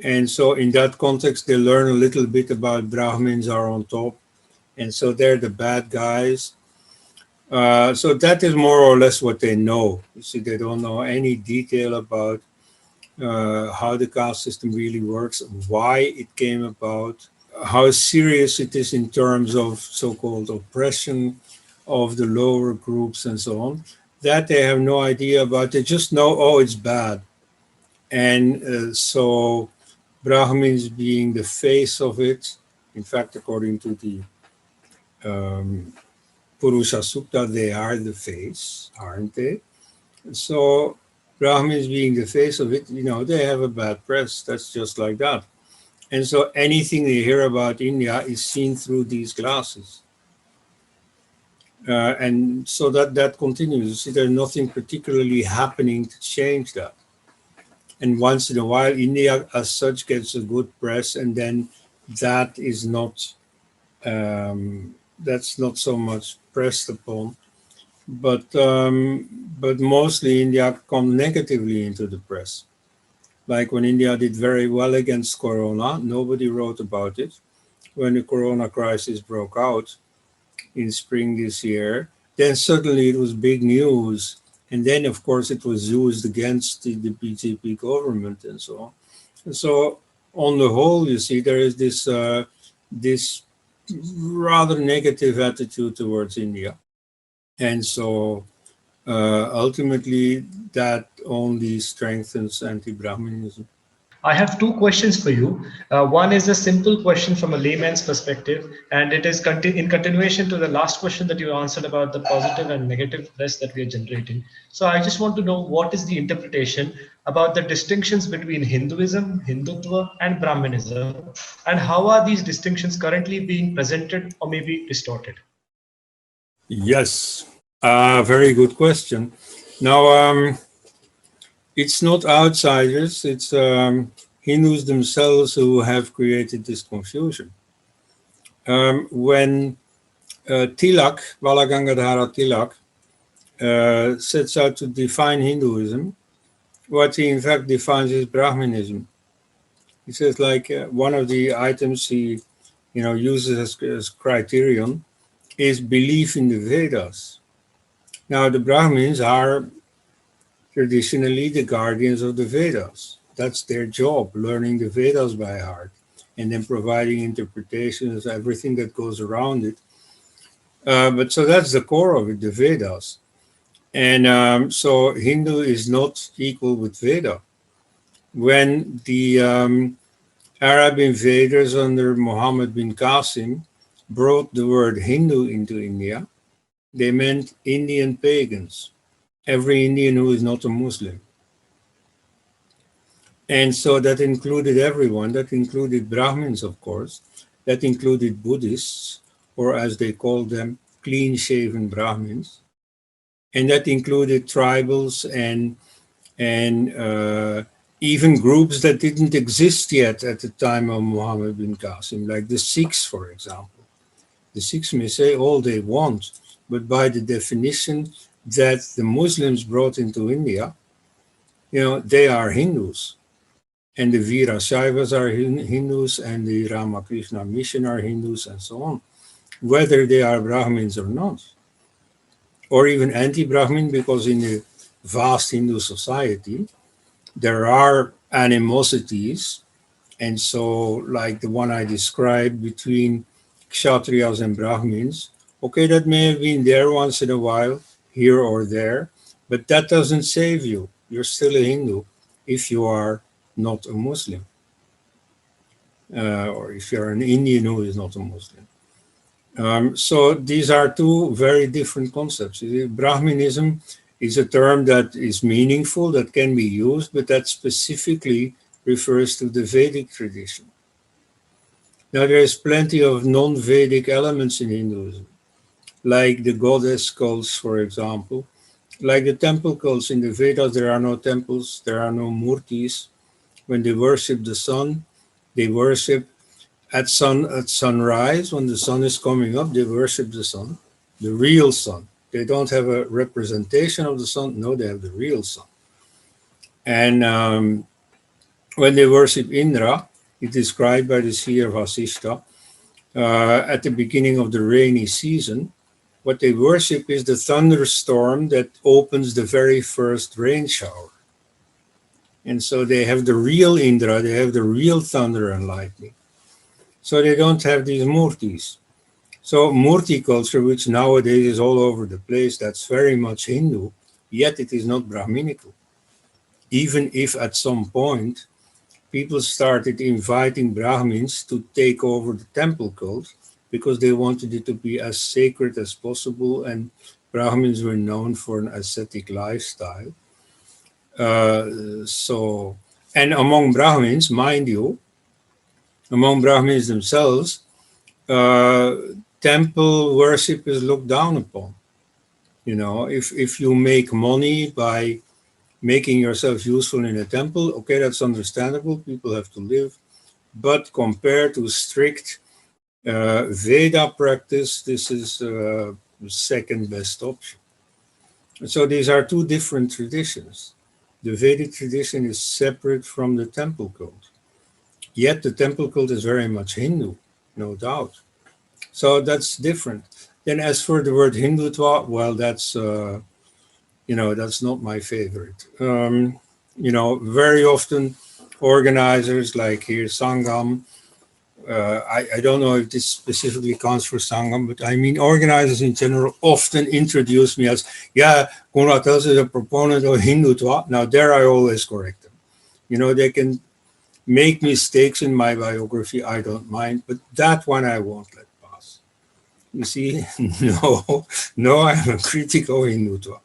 And so in that context, they learn a little bit about Brahmins are on top. And so they're the bad guys. So that is more or less what they know. You see, they don't know any detail about how the caste system really works, why it came about, how serious it is in terms of so-called oppression of the lower groups and so on. That they have no idea about. They just know, oh, it's bad. And so Brahmins being the face of it, in fact, according to the Purusha Sukta, they are the face, aren't they? So Brahmins being the face of it, they have a bad press. That's just like that. And so anything they hear about India is seen through these glasses. And so that continues. You see, there's nothing particularly happening to change that. And once in a while, India as such gets a good press, and then that is not, that's not so much pressed upon. But mostly India comes negatively into the press. Like when India did very well against Corona, nobody wrote about it. When the Corona crisis broke out in spring this year, then suddenly it was big news. And then, of course, it was used against the BJP government and so on. And so, on the whole, you see, there is this rather negative attitude towards India. And so, ultimately, that only strengthens anti-Brahmanism. I have two questions for you. One is a simple question from a layman's perspective, and it is in continuation to the last question that you answered about the positive and negative press that we are generating. So I just want to know what is the interpretation about the distinctions between Hinduism, Hindutva, and Brahmanism, and how are these distinctions currently being presented or maybe distorted? Yes, very good question. Now, it's not outsiders, it's Hindus themselves who have created this confusion. When Tilak, Balagangadhara Tilak, sets out to define Hinduism, what he in fact defines is Brahmanism. He says, like, one of the items he uses as criterion is belief in the Vedas. Now, the Brahmins are traditionally the guardians of the Vedas. That's their job, learning the Vedas by heart. and then providing interpretations, everything that goes around it. But so that's the core of it, the Vedas. And so Hindu is not equal with Veda. When the Arab invaders under Muhammad bin Qasim brought the word Hindu into India, they meant Indian pagans, every Indian who is not a Muslim. And so that included everyone. That included Brahmins, of course. That included Buddhists, or as they called them, clean-shaven Brahmins. And that included tribals and even groups that didn't exist yet at the time of Muhammad bin Qasim, like the Sikhs, for example. The Sikhs may say all they want, but by the definition that the Muslims brought into India, they are Hindus. And the Veerasaivas are Hindus, and the Ramakrishna Mission are Hindus, and so on, whether they are Brahmins or not. Or even anti-Brahmin, because in the vast Hindu society, there are animosities. And so, like the one I described between Kshatriyas and Brahmins, okay, that may have been there once in a while, here or there, but that doesn't save you. You're still a Hindu if you are not a Muslim, or if you're an Indian who is not a Muslim. So these are two very different concepts. Brahminism is a term that is meaningful, that can be used, but that specifically refers to the Vedic tradition. Now, there is plenty of non-Vedic elements in Hinduism, like the goddess cults, for example. Like the temple cults in the Vedas, there are no temples, there are no murtis. When they worship the sun, they worship at sunrise. When the sun is coming up, they worship the sun, the real sun. They don't have a representation of the sun. No, they have the real sun. And when they worship Indra, it's described by the seer Vasishta, at the beginning of the rainy season, what they worship is the thunderstorm that opens the very first rain shower. And so they have the real Indra, they have the real thunder and lightning. So they don't have these murtis. So murti culture, which nowadays is all over the place, that's very much Hindu, yet it is not Brahminical. Even if at some point people started inviting Brahmins to take over the temple cult because they wanted it to be as sacred as possible, and Brahmins were known for an ascetic lifestyle. And among Brahmins, mind you, among Brahmins themselves, temple worship is looked down upon. If you make money by making yourself useful in a temple, okay, that's understandable. People have to live. But compared to strict Veda practice, this is the second best option. So these are two different traditions. The Vedic tradition is separate from the temple cult. Yet the temple cult is very much Hindu, no doubt. So that's different. Then as for the word Hindutva, well, that's not my favorite. Very often organizers like here Sangam, I don't know if this specifically counts for Sangam, but I mean organizers in general often introduce me as, Konrad Els is a proponent of Hindutva. Now there I always correct them. They can make mistakes in my biography, I don't mind, but that one I won't let pass. You see, no, I'm a critic of Hindutva.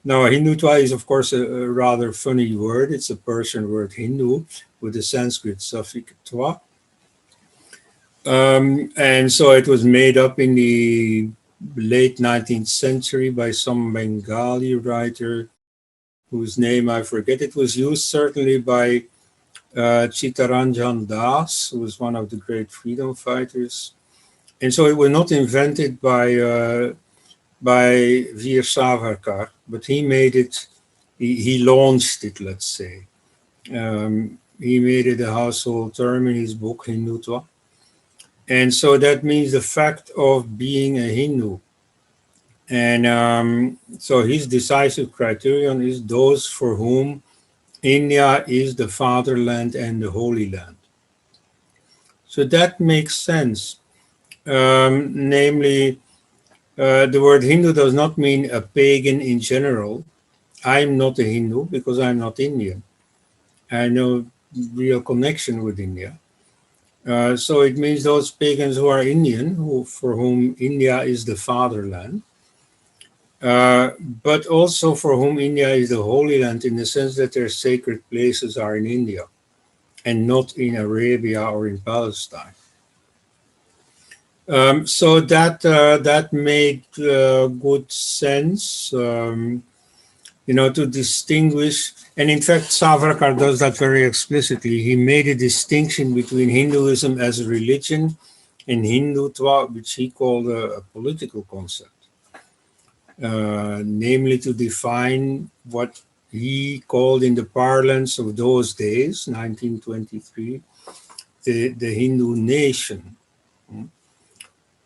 Now, Hindutva is, of course, a rather funny word. It's a Persian word, Hindu, with the Sanskrit suffix tva. And so it was made up in the late 19th century by some Bengali writer whose name I forget. It was used certainly by Chittaranjan Das, who was one of the great freedom fighters. And so it was not invented by Veer Savarkar, but he made it, he launched it, let's say. He made it a household term in his book, Hindutva. And so that means the fact of being a Hindu. And so his decisive criterion is those for whom India is the fatherland and the Holy Land. So that makes sense. Namely, the word Hindu does not mean a pagan in general. I'm not a Hindu because I'm not Indian. I have no real connection with India. So it means those pagans who are Indian, for whom India is the fatherland, but also for whom India is the Holy Land in the sense that their sacred places are in India and not in Arabia or in Palestine. So that made good sense, to distinguish. And in fact, Savarkar does that very explicitly. He made a distinction between Hinduism as a religion and Hindutva, which he called a political concept, namely to define what he called in the parlance of those days, 1923, the Hindu nation.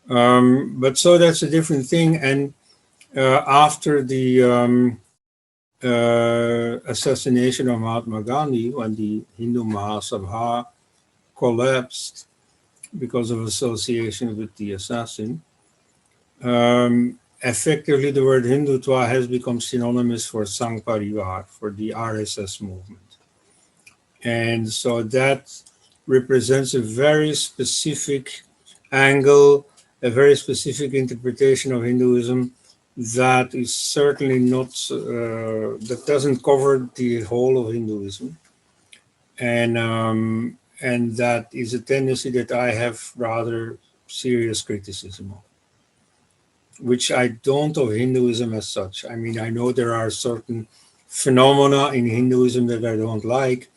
But so that's a different thing. And after the assassination of Mahatma Gandhi, when the Hindu Mahasabha collapsed because of association with the assassin, effectively the word Hindutva has become synonymous for Sangh Parivar, for the RSS movement. And so that represents a very specific angle, a very specific interpretation of Hinduism that is certainly not, that doesn't cover the whole of Hinduism. And that is a tendency that I have rather serious criticism of, which I don't of Hinduism as such. I mean, I know there are certain phenomena in Hinduism that I don't like,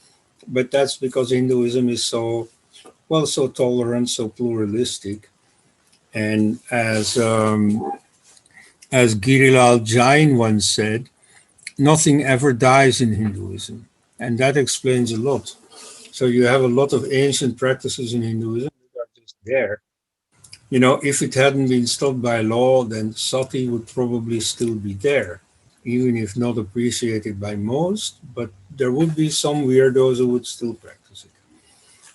but that's because Hinduism is so tolerant, so pluralistic. And as Girilal Jain once said, nothing ever dies in Hinduism. And that explains a lot. So you have a lot of ancient practices in Hinduism that are just there. If it hadn't been stopped by law, then sati would probably still be there, even if not appreciated by most, but there would be some weirdos who would still practice it.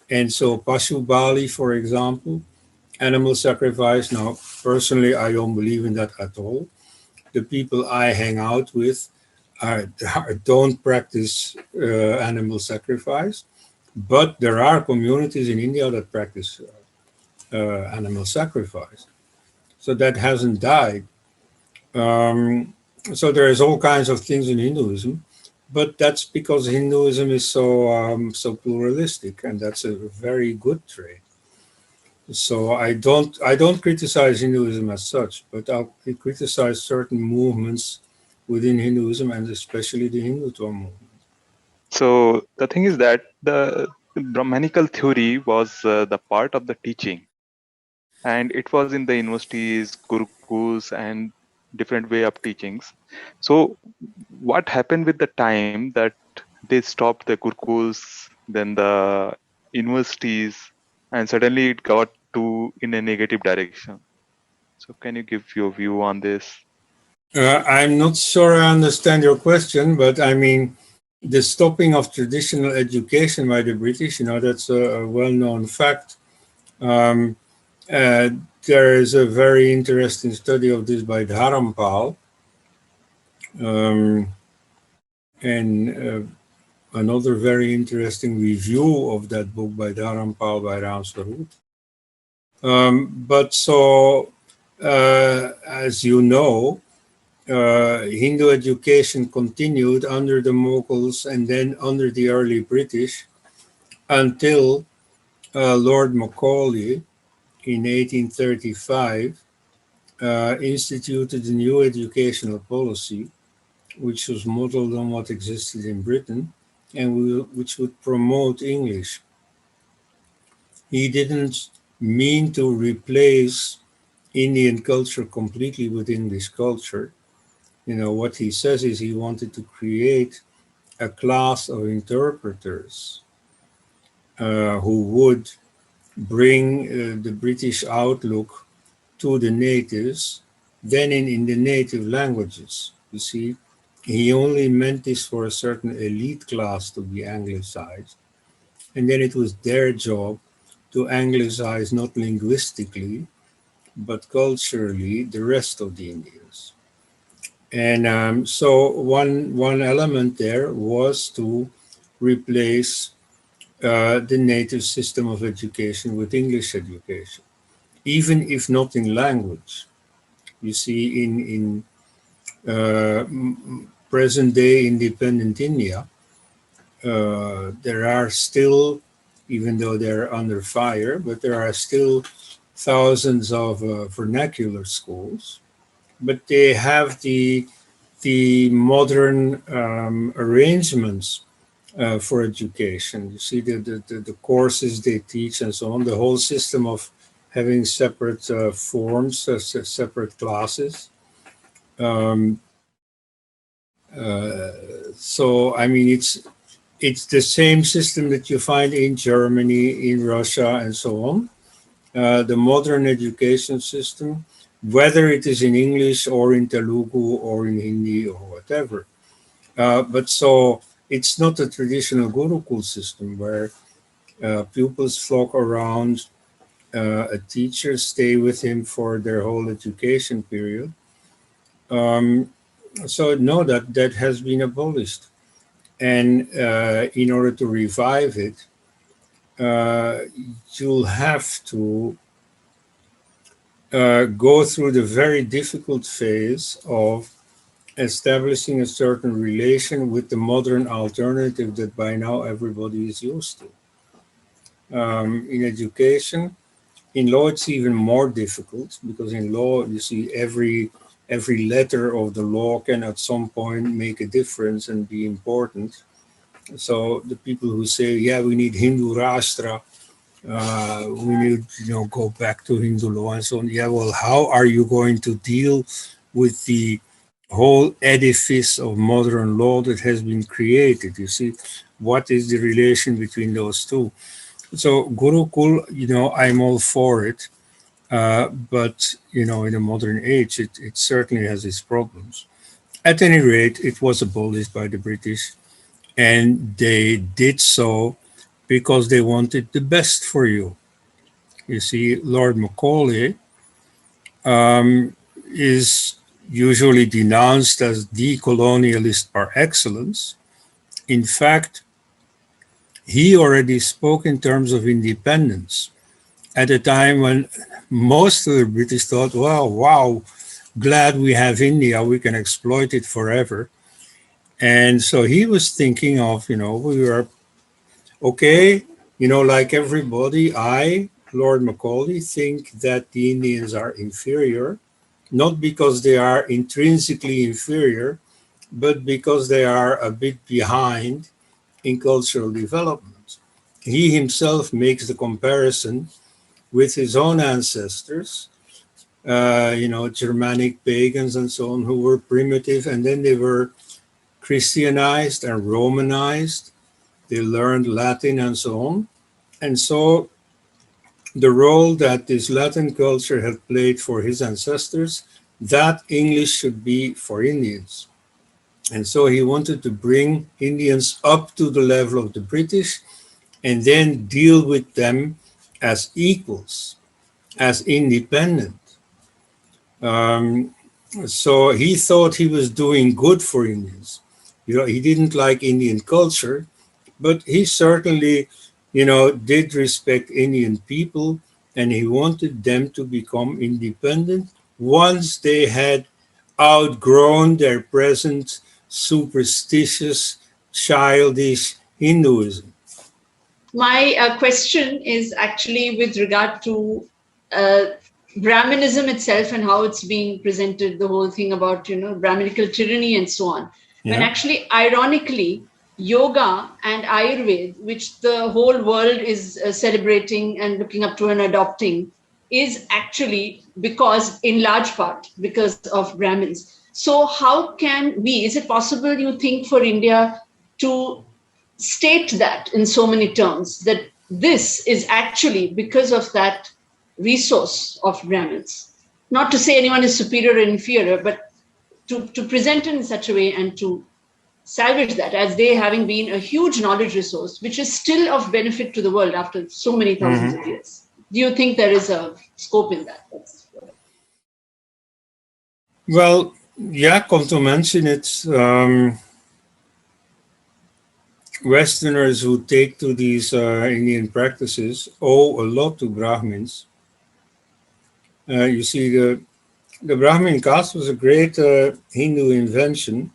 And so Pashu Bali, for example, animal sacrifice. Now, personally, I don't believe in that at all. The people I hang out with don't practice animal sacrifice, but there are communities in India that practice animal sacrifice. So that hasn't died. So there's all kinds of things in Hinduism, but that's because Hinduism is so pluralistic, and that's a very good trait. So I don't criticize Hinduism as such, but I'll criticize certain movements within Hinduism, and especially the Hindutva movement. So the thing is that the Brahmanical theory was the part of the teaching, and it was in the universities, gurukuls, and different way of teachings. So what happened with the time that they stopped the gurukuls, then the universities, and suddenly it got to in a negative direction? So can you give your view on this? I'm not sure I understand your question, but I mean, the stopping of traditional education by the British, that's a well-known fact. There is a very interesting study of this by Dharampal, and another very interesting review of that book by Dharampal by Ram Swarup. But so, as you know, Hindu education continued under the Mughals and then under the early British until Lord Macaulay in 1835 instituted a new educational policy, which was modeled on what existed in Britain and which would promote English. He didn't mean to replace Indian culture completely with English culture. What he says is he wanted to create a class of interpreters who would bring the British outlook to the natives, then in the native languages. You see, he only meant this for a certain elite class to be anglicized. And then it was their job to anglicize not linguistically, but culturally the rest of the Indians. And so one element there was to replace the native system of education with English education, even if not in language. You see, in present-day independent India, there are still, even though they're under fire, but there are still thousands of vernacular schools, but they have the modern arrangements for education. You see the courses they teach and so on, the whole system of having separate forms, separate classes. So, I mean, it's the same system that you find in Germany, in Russia, and so on. The modern education system, whether it is in English or in Telugu or in Hindi or whatever. But so it's not a traditional Gurukul system where pupils flock around a teacher, stay with him for their whole education period. So no, that has been abolished. And in order to revive it, you'll have to go through the very difficult phase of establishing a certain relation with the modern alternative that by now everybody is used to. In education, in law, it's even more difficult because in law, you see every letter of the law can at some point make a difference and be important. So the people who say, yeah, we need Hindu Rashtra, we need, go back to Hindu law and so on. Yeah, well, how are you going to deal with the whole edifice of modern law that has been created? You see, what is the relation between those two? So Gurukul, I'm all for it. But, in a modern age, it certainly has its problems. At any rate, it was abolished by the British, and they did so because they wanted the best for you. You see, Lord Macaulay is usually denounced as the colonialist par excellence. In fact, he already spoke in terms of independence at a time when most of the British thought, well, wow, glad we have India, we can exploit it forever. And so he was thinking of, we are okay, like everybody, Lord Macaulay, think that the Indians are inferior, not because they are intrinsically inferior, but because they are a bit behind in cultural development. He himself makes the comparison with his own ancestors, Germanic pagans and so on, who were primitive, and then they were Christianized and Romanized. They learned Latin and so on. And so the role that this Latin culture had played for his ancestors, that English should be for Indians. And so he wanted to bring Indians up to the level of the British and then deal with them as equals, as independent. So he thought he was doing good for Indians. He didn't like Indian culture, but he certainly, did respect Indian people, and he wanted them to become independent once they had outgrown their present superstitious, childish Hinduism. My question is actually with regard to Brahminism itself and how it's being presented, the whole thing about, Brahminical tyranny and so on. Yeah. When actually, ironically, yoga and Ayurveda, which the whole world is celebrating and looking up to and adopting, is actually in large part, because of Brahmins. So how can we, is it possible, you think, for India to state that in so many terms, that this is actually because of that resource of Brahmins? Not to say anyone is superior or inferior, but to present it in such a way and to salvage that as they having been a huge knowledge resource, which is still of benefit to the world after so many thousands of years? Do you think there is a scope in that? Well, yeah, come to mention it, Westerners who take to these Indian practices owe a lot to Brahmins. You see, the Brahmin caste was a great Hindu invention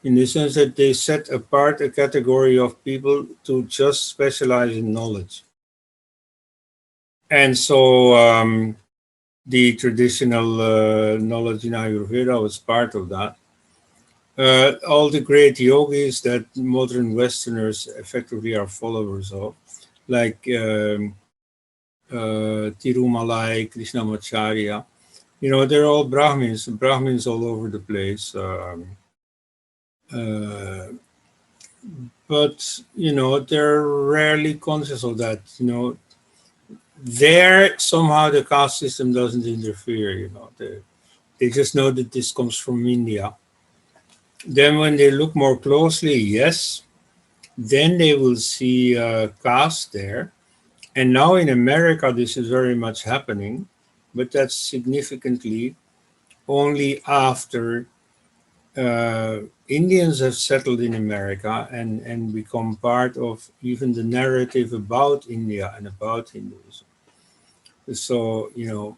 in the sense that they set apart a category of people to just specialize in knowledge. And so the traditional knowledge in Ayurveda was part of that. All the great yogis that modern Westerners effectively are followers of, like Tirumalai, Krishnamacharya, you know, they're all Brahmins all over the place. But, you know, they're rarely conscious of that, you know. There, somehow the caste system doesn't interfere, you know. They just know that this comes from India. Then when they look more closely, yes, then they will see caste there. And now in America, this is very much happening, but that's significantly only after Indians have settled in America and become part of even the narrative about India and about Hinduism. So, you know,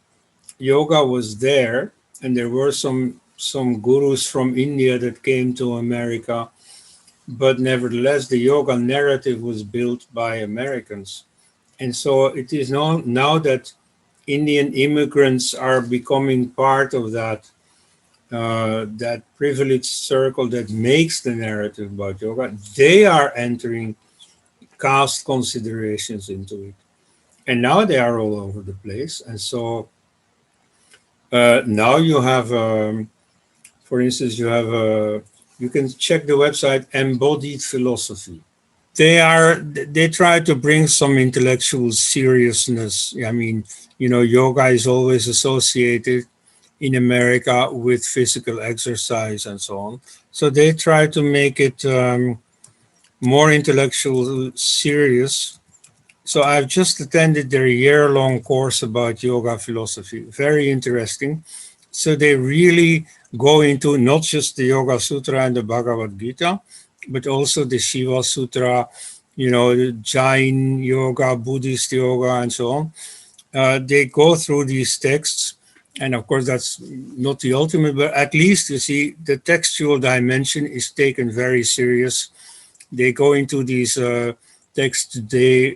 yoga was there, and there were some gurus from India that came to America, but nevertheless, the yoga narrative was built by Americans. And so it is now that Indian immigrants are becoming part of that that privileged circle that makes the narrative about yoga. They are entering caste considerations into it. And now they are all over the place. And so now you have, for instance, you can check the website Embodied Philosophy. They try to bring some intellectual seriousness. I mean, you know, yoga is always associated in America with physical exercise and so on. So they try to make it more intellectual, serious. So I've just attended their year-long course about yoga philosophy. Very interesting. So they really go into not just the Yoga Sutra and the Bhagavad Gita, but also the Shiva Sutra, you know, the Jain yoga, Buddhist yoga, and so on. They go through these texts. And of course, that's not the ultimate, but at least you see the textual dimension is taken very serious. They go into these texts, they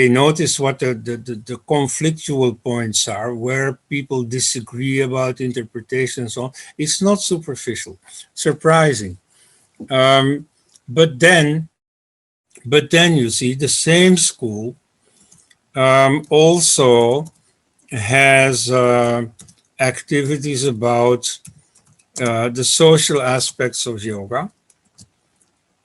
notice what the conflictual points are, where people disagree about interpretation and so on. It's not superficial, surprising. But then you see the same school also has activities about the social aspects of yoga.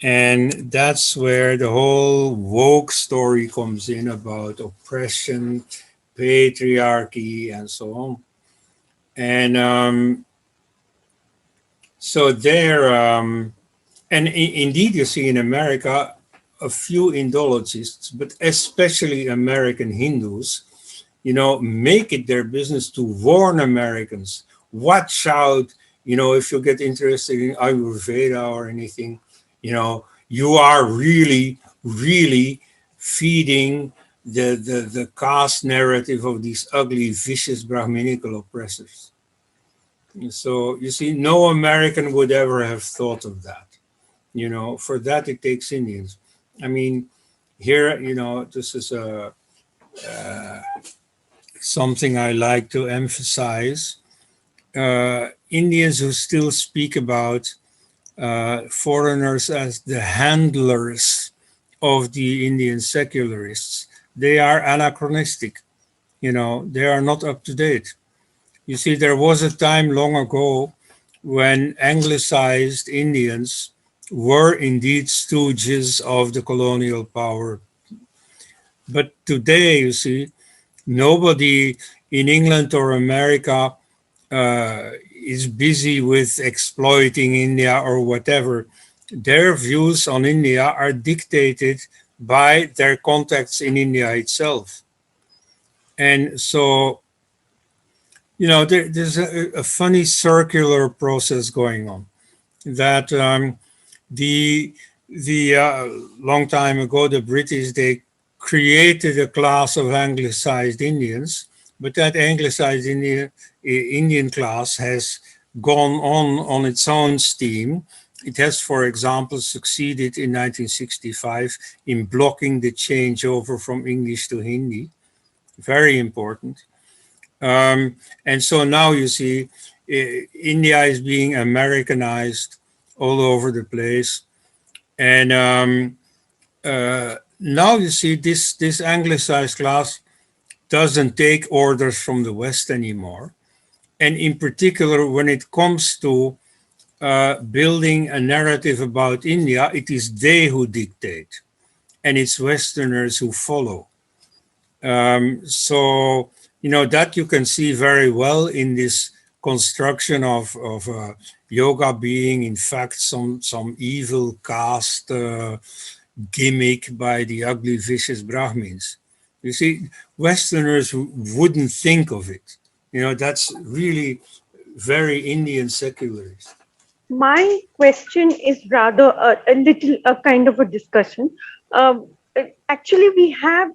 And that's where the whole woke story comes in about oppression, patriarchy, and so on. And so there, and indeed you see in America a few Indologists, but especially American Hindus, you know, make it their business to warn Americans, watch out, you know, if you get interested in Ayurveda or anything, you know, you are really, really feeding the caste narrative of these ugly, vicious Brahminical oppressors. And so, you see, no American would ever have thought of that. You know, for that it takes Indians. I mean, here, you know, this is something I like to emphasize. Indians who still speak about foreigners as the handlers of the Indian secularists, they are anachronistic. You know, they are not up to date. You see, there was a time long ago when anglicized Indians were indeed stooges of the colonial power. But today, you see, nobody in England or America is busy with exploiting India or whatever, their views on India are dictated by their contacts in India itself. And so, you know, there's a funny circular process going on that the long time ago, the British, they created a class of anglicized Indians, but that anglicized Indian class has gone on its own steam. It has, for example, succeeded in 1965 in blocking the changeover from English to Hindi. Very important. And so now you see India is being Americanized all over the place. And now you see this anglicized class doesn't take orders from the West anymore. And in particular, when it comes to building a narrative about India, it is they who dictate, and it's Westerners who follow. So, you know, that you can see very well in this construction of yoga being, in fact, some evil caste gimmick by the ugly, vicious Brahmins. You see, Westerners wouldn't think of it. You know, that's really very Indian secularist. My question is rather a little a kind of a discussion. Actually, we have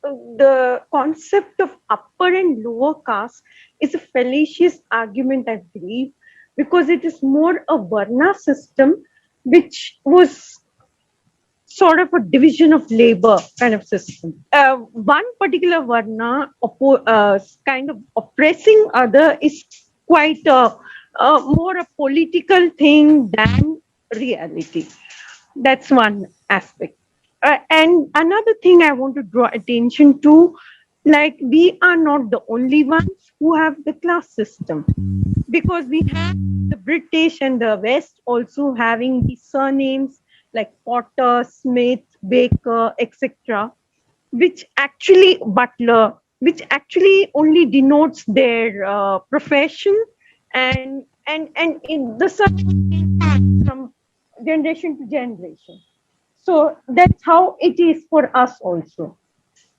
the concept of upper and lower caste is a fallacious argument, I believe, because it is more a Varna system, which was sort of a division of labor kind of system. One particular Varna kind of oppressing other is quite more a political thing than reality. That's one aspect. And another thing I want to draw attention to, like we are not the only ones who have the class system, because we have the British and the West also having the surnames like Potter, Smith, Baker, etc., which actually Butler, which actually only denotes their profession, and in the surname from generation to generation. So that's how it is for us also.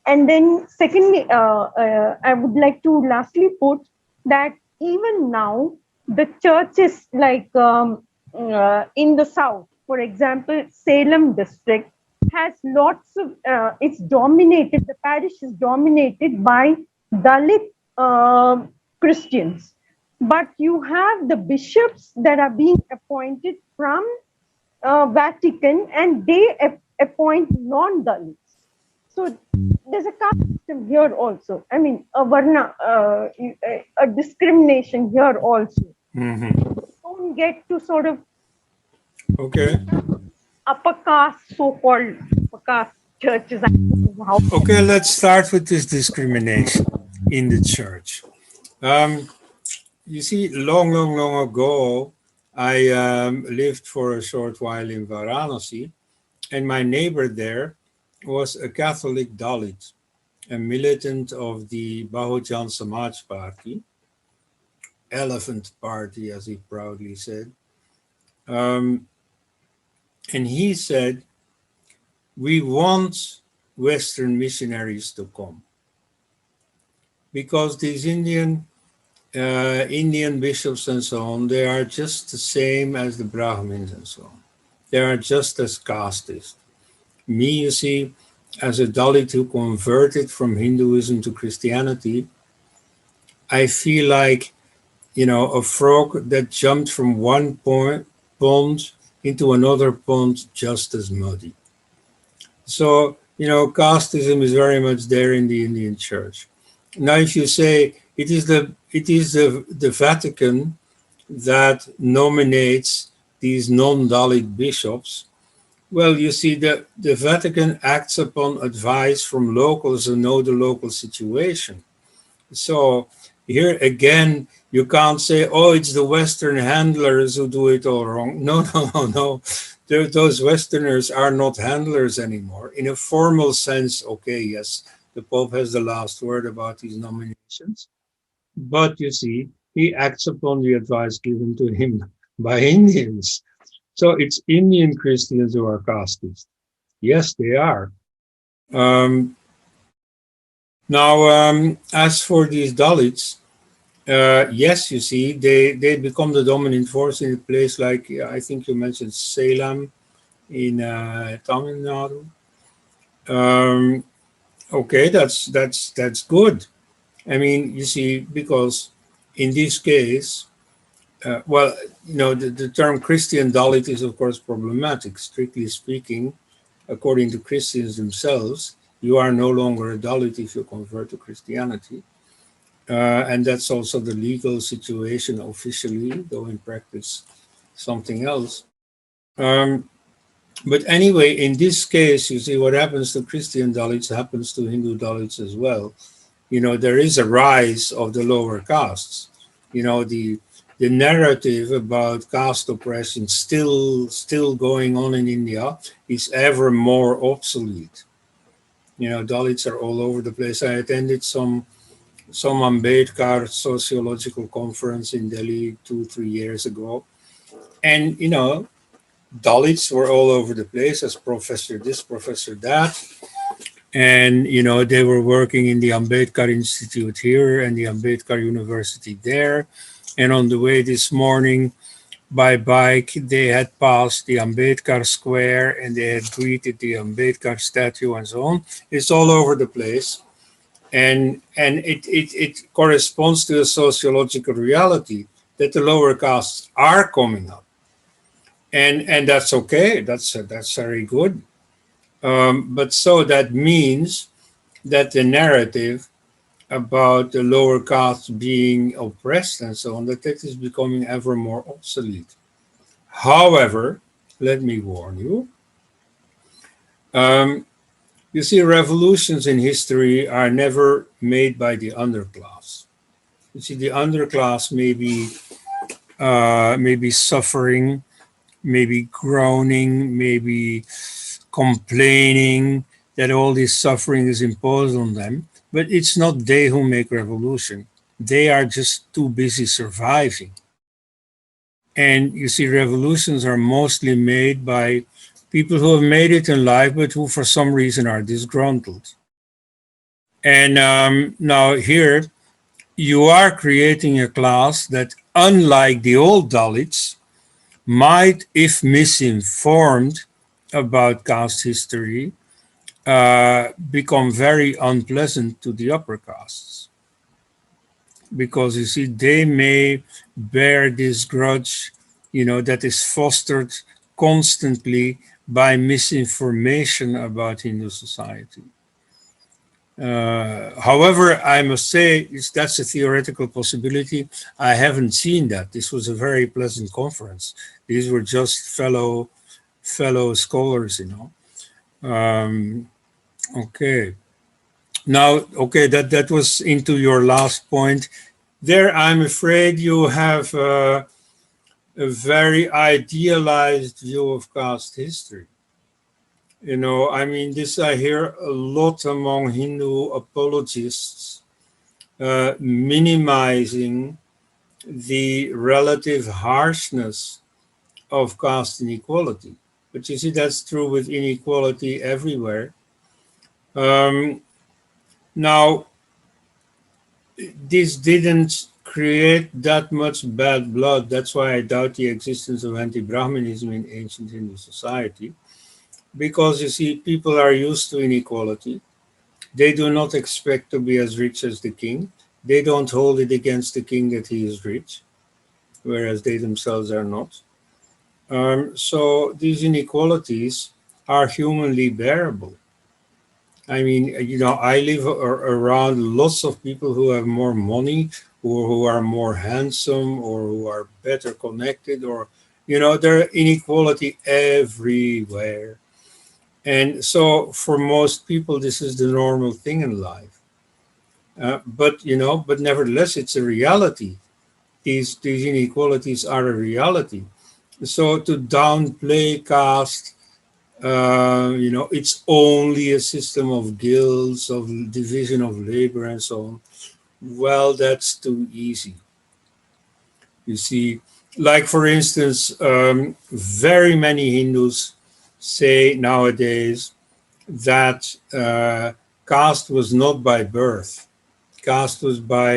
And then secondly, I would like to lastly put that even now, the churches like in the south, for example, Salem district has lots of, it's dominated, the parish is dominated by Dalit Christians. But you have the bishops that are being appointed from Vatican, and they appoint non-Dalits. So there's a caste system here also. I mean, a Varna, a discrimination here also. Mm-hmm. Don't get to sort of upper caste, so-called upper caste churches. I don't know how. Okay, let's start with this discrimination in the church. You see, long ago, I lived for a short while in Varanasi, and my neighbor there was a Catholic Dalit, a militant of the Bahujan Samaj Party, Elephant Party, as he proudly said. And he said, we want Western missionaries to come, because these Indian bishops and so on, they are just the same as the Brahmins and so on. They are just as casteist. Me, you see, as a Dalit who converted from Hinduism to Christianity, I feel like, you know, a frog that jumped from one pond into another pond just as muddy. So, you know, casteism is very much there in the Indian church. Now, if you say it is the Vatican that nominates these non-Dalit bishops, well, you see, the Vatican acts upon advice from locals who know the local situation. So here again, you can't say, oh, it's the Western handlers who do it all wrong. No. Those Westerners are not handlers anymore. In a formal sense, okay, yes, the Pope has the last word about these nominations. But you see, he acts upon the advice given to him by Indians. So it's Indian Christians who are casteist. Yes, they are. Um, now, as for these Dalits, yes, you see, they become the dominant force in a place like, I think you mentioned Salem in Tamil Nadu. Okay, that's good. I mean, you see, because in this case, well, the term Christian Dalit is of course problematic. Strictly speaking, according to Christians themselves, you are no longer a Dalit if you convert to Christianity. And that's also the legal situation officially, though in practice, something else. But anyway, in this case, you see what happens to Christian Dalits happens to Hindu Dalits as well. There is a rise of the lower castes. The narrative about caste oppression still going on in India is ever more obsolete. Dalits are all over the place. I attended some Ambedkar sociological conference in Delhi 2-3 years ago, and Dalits were all over the place as professor this, professor that. And, they were working in the Ambedkar Institute here and the Ambedkar University there. And on the way this morning by bike, they had passed the Ambedkar Square and they had greeted the Ambedkar statue and so on. It's all over the place. And it corresponds to a sociological reality that the lower castes are coming up. And that's okay. That's very good. But so that means that the narrative about the lower castes being oppressed and so on, that is becoming ever more obsolete. However, let me warn you, you see, revolutions in history are never made by the underclass. You see, the underclass may be suffering, maybe groaning, maybe complaining that all this suffering is imposed on them, but it's not they who make revolution. They are just too busy surviving. And you see, revolutions are mostly made by people who have made it in life, but who for some reason are disgruntled. And now here, you are creating a class that, unlike the old Dalits, might, if misinformed about caste history, become very unpleasant to the upper castes. Because you see, they may bear this grudge, that is fostered constantly by misinformation about Hindu society. However, I must say, that's a theoretical possibility. I haven't seen that. This was a very pleasant conference. These were just fellow scholars, Okay. Now, okay, that was into your last point. There, I'm afraid you have a very idealized view of caste history. I mean, this I hear a lot among Hindu apologists, minimizing the relative harshness of caste inequality. But you see, that's true with inequality everywhere. Now, this didn't create that much bad blood. That's why I doubt the existence of anti-Brahmanism in ancient Hindu society. Because you see, people are used to inequality. They do not expect to be as rich as the king. They don't hold it against the king that he is rich, whereas they themselves are not. So these inequalities are humanly bearable. I mean, I live around lots of people who have more money, or who are more handsome, or who are better connected, or, there are inequality everywhere. And so for most people, this is the normal thing in life. But nevertheless, it's a reality. These inequalities are a reality. So to downplay caste, it's only a system of guilds, of division of labor and so on. Well, that's too easy. You see, like for instance, very many Hindus say nowadays that caste was not by birth. Caste was by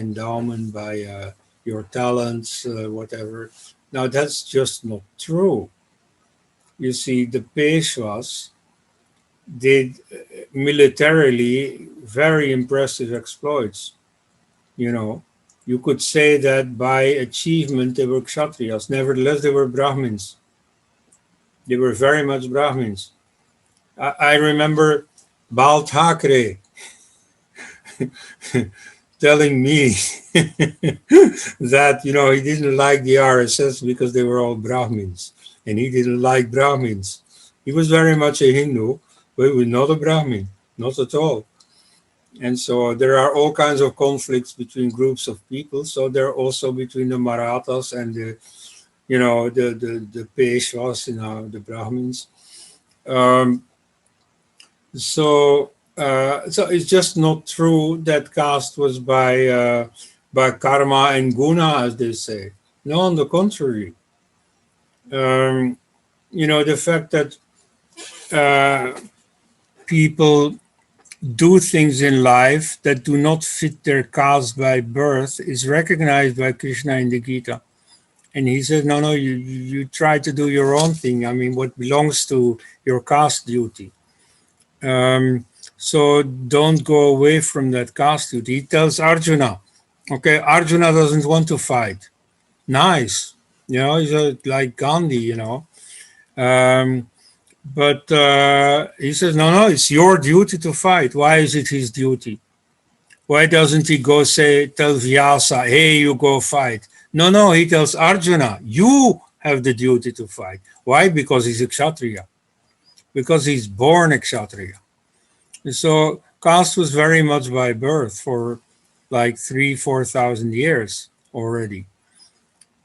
endowment, by your talents, whatever. Now that's just not true. You see, the Peshwas did militarily very impressive exploits. You know, you could say that by achievement they were Kshatriyas. Nevertheless, they were Brahmins. They were very much Brahmins. I remember Bal Thackeray telling me that, you know, he didn't like the RSS because they were all Brahmins, and he didn't like Brahmins. He was very much a Hindu, but he was not a Brahmin, not at all. And so there are all kinds of conflicts between groups of people. So there are also between the Marathas and the, you know, the Peshwas, you know, the Brahmins. So it's just not true that caste was by karma and guna, as they say. No, on the contrary. You know, the fact that people do things in life that do not fit their caste by birth is recognized by Krishna in the Gita. And he says, no, you try to do your own thing. I mean, what belongs to your caste duty. So don't go away from that caste duty. He tells Arjuna, okay, Arjuna doesn't want to fight. Nice. You know, he's like Gandhi, you know. But he says, no, it's your duty to fight. Why is it his duty? Why doesn't he go tell Vyasa, hey, you go fight? No, he tells Arjuna, you have the duty to fight. Why? Because he's a Kshatriya. Because he's born a Kshatriya. And so caste was very much by birth for like 3,000-4,000 years already.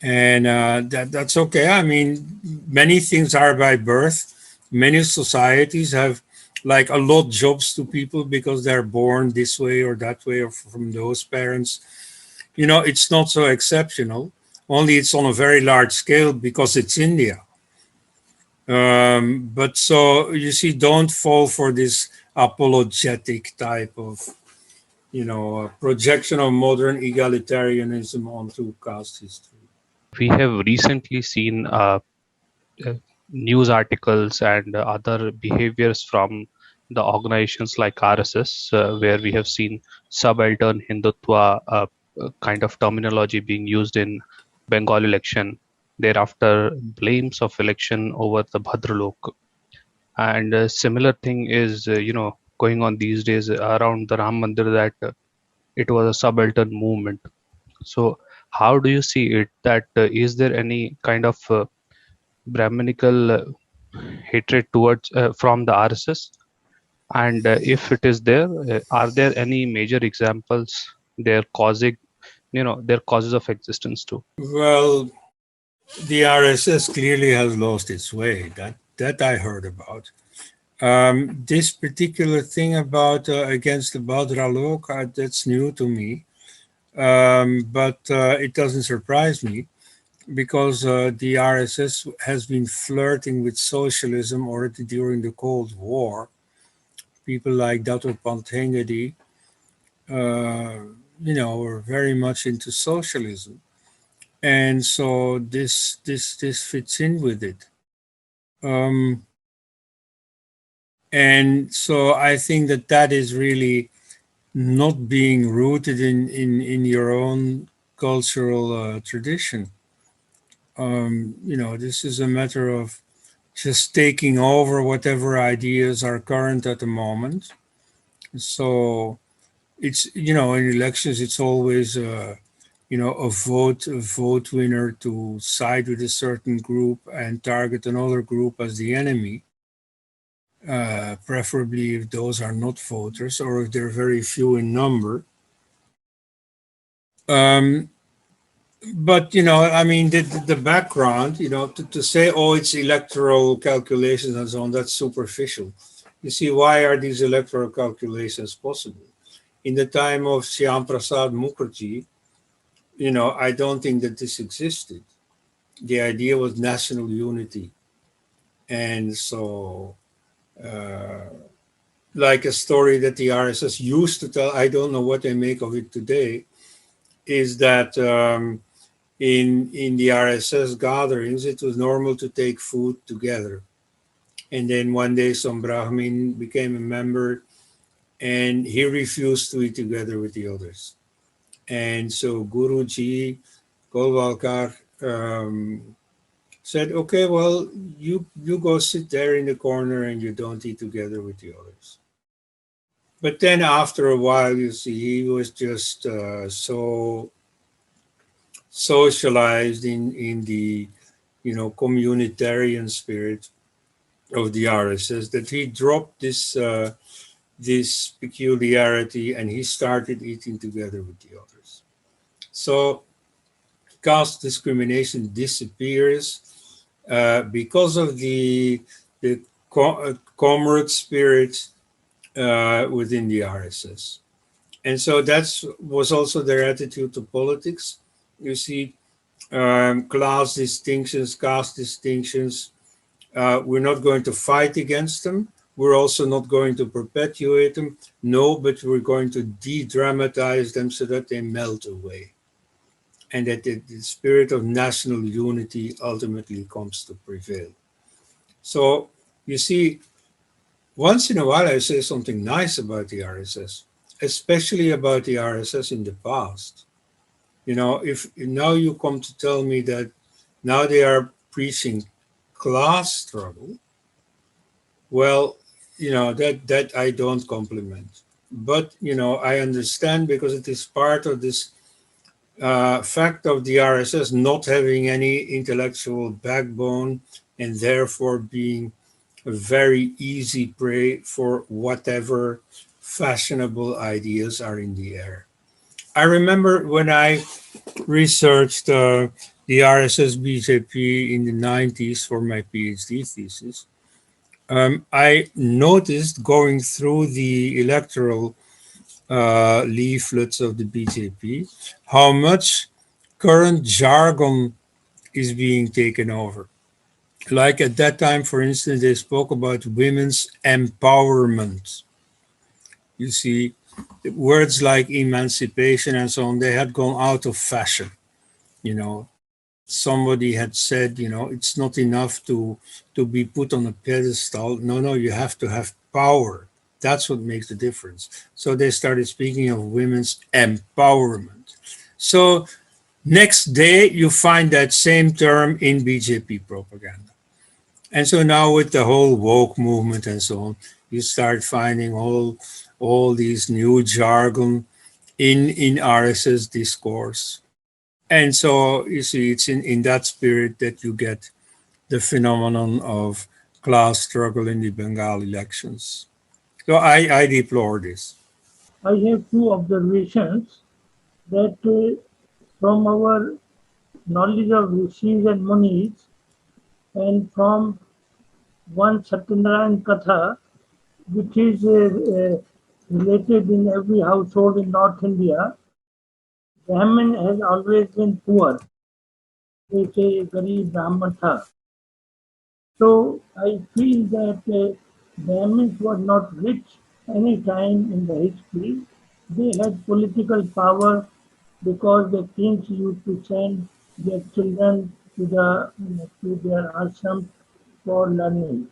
And that's okay. I mean, many things are by birth. Many societies have like allot jobs to people because they're born this way or that way or from those parents. You know, it's not so exceptional. Only it's on a very large scale because it's India. But so you see, don't fall for this apologetic type of, you know, projection of modern egalitarianism onto caste history. We have recently seen news articles and other behaviors from the organizations like RSS, where we have seen subaltern Hindutva kind of terminology being used in Bengal election. Thereafter, blames of election over the Bhadralok. And a similar thing is, going on these days around the Ram Mandir, that it was a subaltern movement. So how do you see it? That is there any kind of Brahminical hatred towards from the RSS? And if it is there, are there any major examples they're causing, their causes of existence too? Well, the RSS clearly has lost its way. That I heard about. This particular thing about against the Bhadralok, that's new to me. But it doesn't surprise me because the RSS has been flirting with socialism already during the Cold War. People like Dato Pant Hengedi, were very much into socialism. And so this fits in with it. And so I think that is really not being rooted in your own cultural tradition. This is a matter of just taking over whatever ideas are current at the moment. So it's, in elections, it's always, a vote winner to side with a certain group and target another group as the enemy. Preferably if those are not voters or if they're very few in number. But, the background, to say, oh, it's electoral calculations and so on, that's superficial. You see, why are these electoral calculations possible? In the time of Shyam Prasad Mukherjee, I don't think that this existed. The idea was national unity. And so, like a story that the RSS used to tell, I don't know what they make of it today, is that in the RSS gatherings, it was normal to take food together. And then one day some Brahmin became a member and he refused to eat together with the others. And so Guruji Golwalkar said, okay, well, you go sit there in the corner and you don't eat together with the others. But then after a while, you see, he was just so socialized in the, communitarian spirit of the RSS that he dropped this peculiarity and he started eating together with the others. So caste discrimination disappears because of the comrade spirit within the RSS. And so that was also their attitude to politics. You see, class distinctions, caste distinctions, we're not going to fight against them. We're also not going to perpetuate them. No, but we're going to de-dramatize them so that they melt away. And that the spirit of national unity ultimately comes to prevail. So you see, once in a while I say something nice about the RSS, especially about the RSS in the past. If now you come to tell me that now they are preaching class struggle, well, that I don't compliment. But, I understand because it is part of this fact of the RSS not having any intellectual backbone and therefore being a very easy prey for whatever fashionable ideas are in the air. I remember when I researched the RSS BJP in the 90s for my PhD thesis, I noticed going through the electoral leaflets of the BJP how much current jargon is being taken over. Like at that time, for instance, they spoke about women's empowerment. You see, words like emancipation and so on, they had gone out of fashion. Somebody had said, it's not enough to be put on a pedestal. No, you have to have power. That's what makes the difference. So they started speaking of women's empowerment. So next day, you find that same term in BJP propaganda. And so now with the whole woke movement and so on, you start finding all these new jargon in RSS discourse. And so you see, it's in that spirit that you get the phenomenon of class struggle in the Bengal elections. So I deplore this. I have two observations that from our knowledge of rishis and munis and from one Satyanarayana Katha, which is related in every household in North India, Brahmin has always been poor. They say Garib Brahman tha. So I feel that Brahmins were not rich any time in the history. They had political power because the kings used to send their children to their ashrams for learning.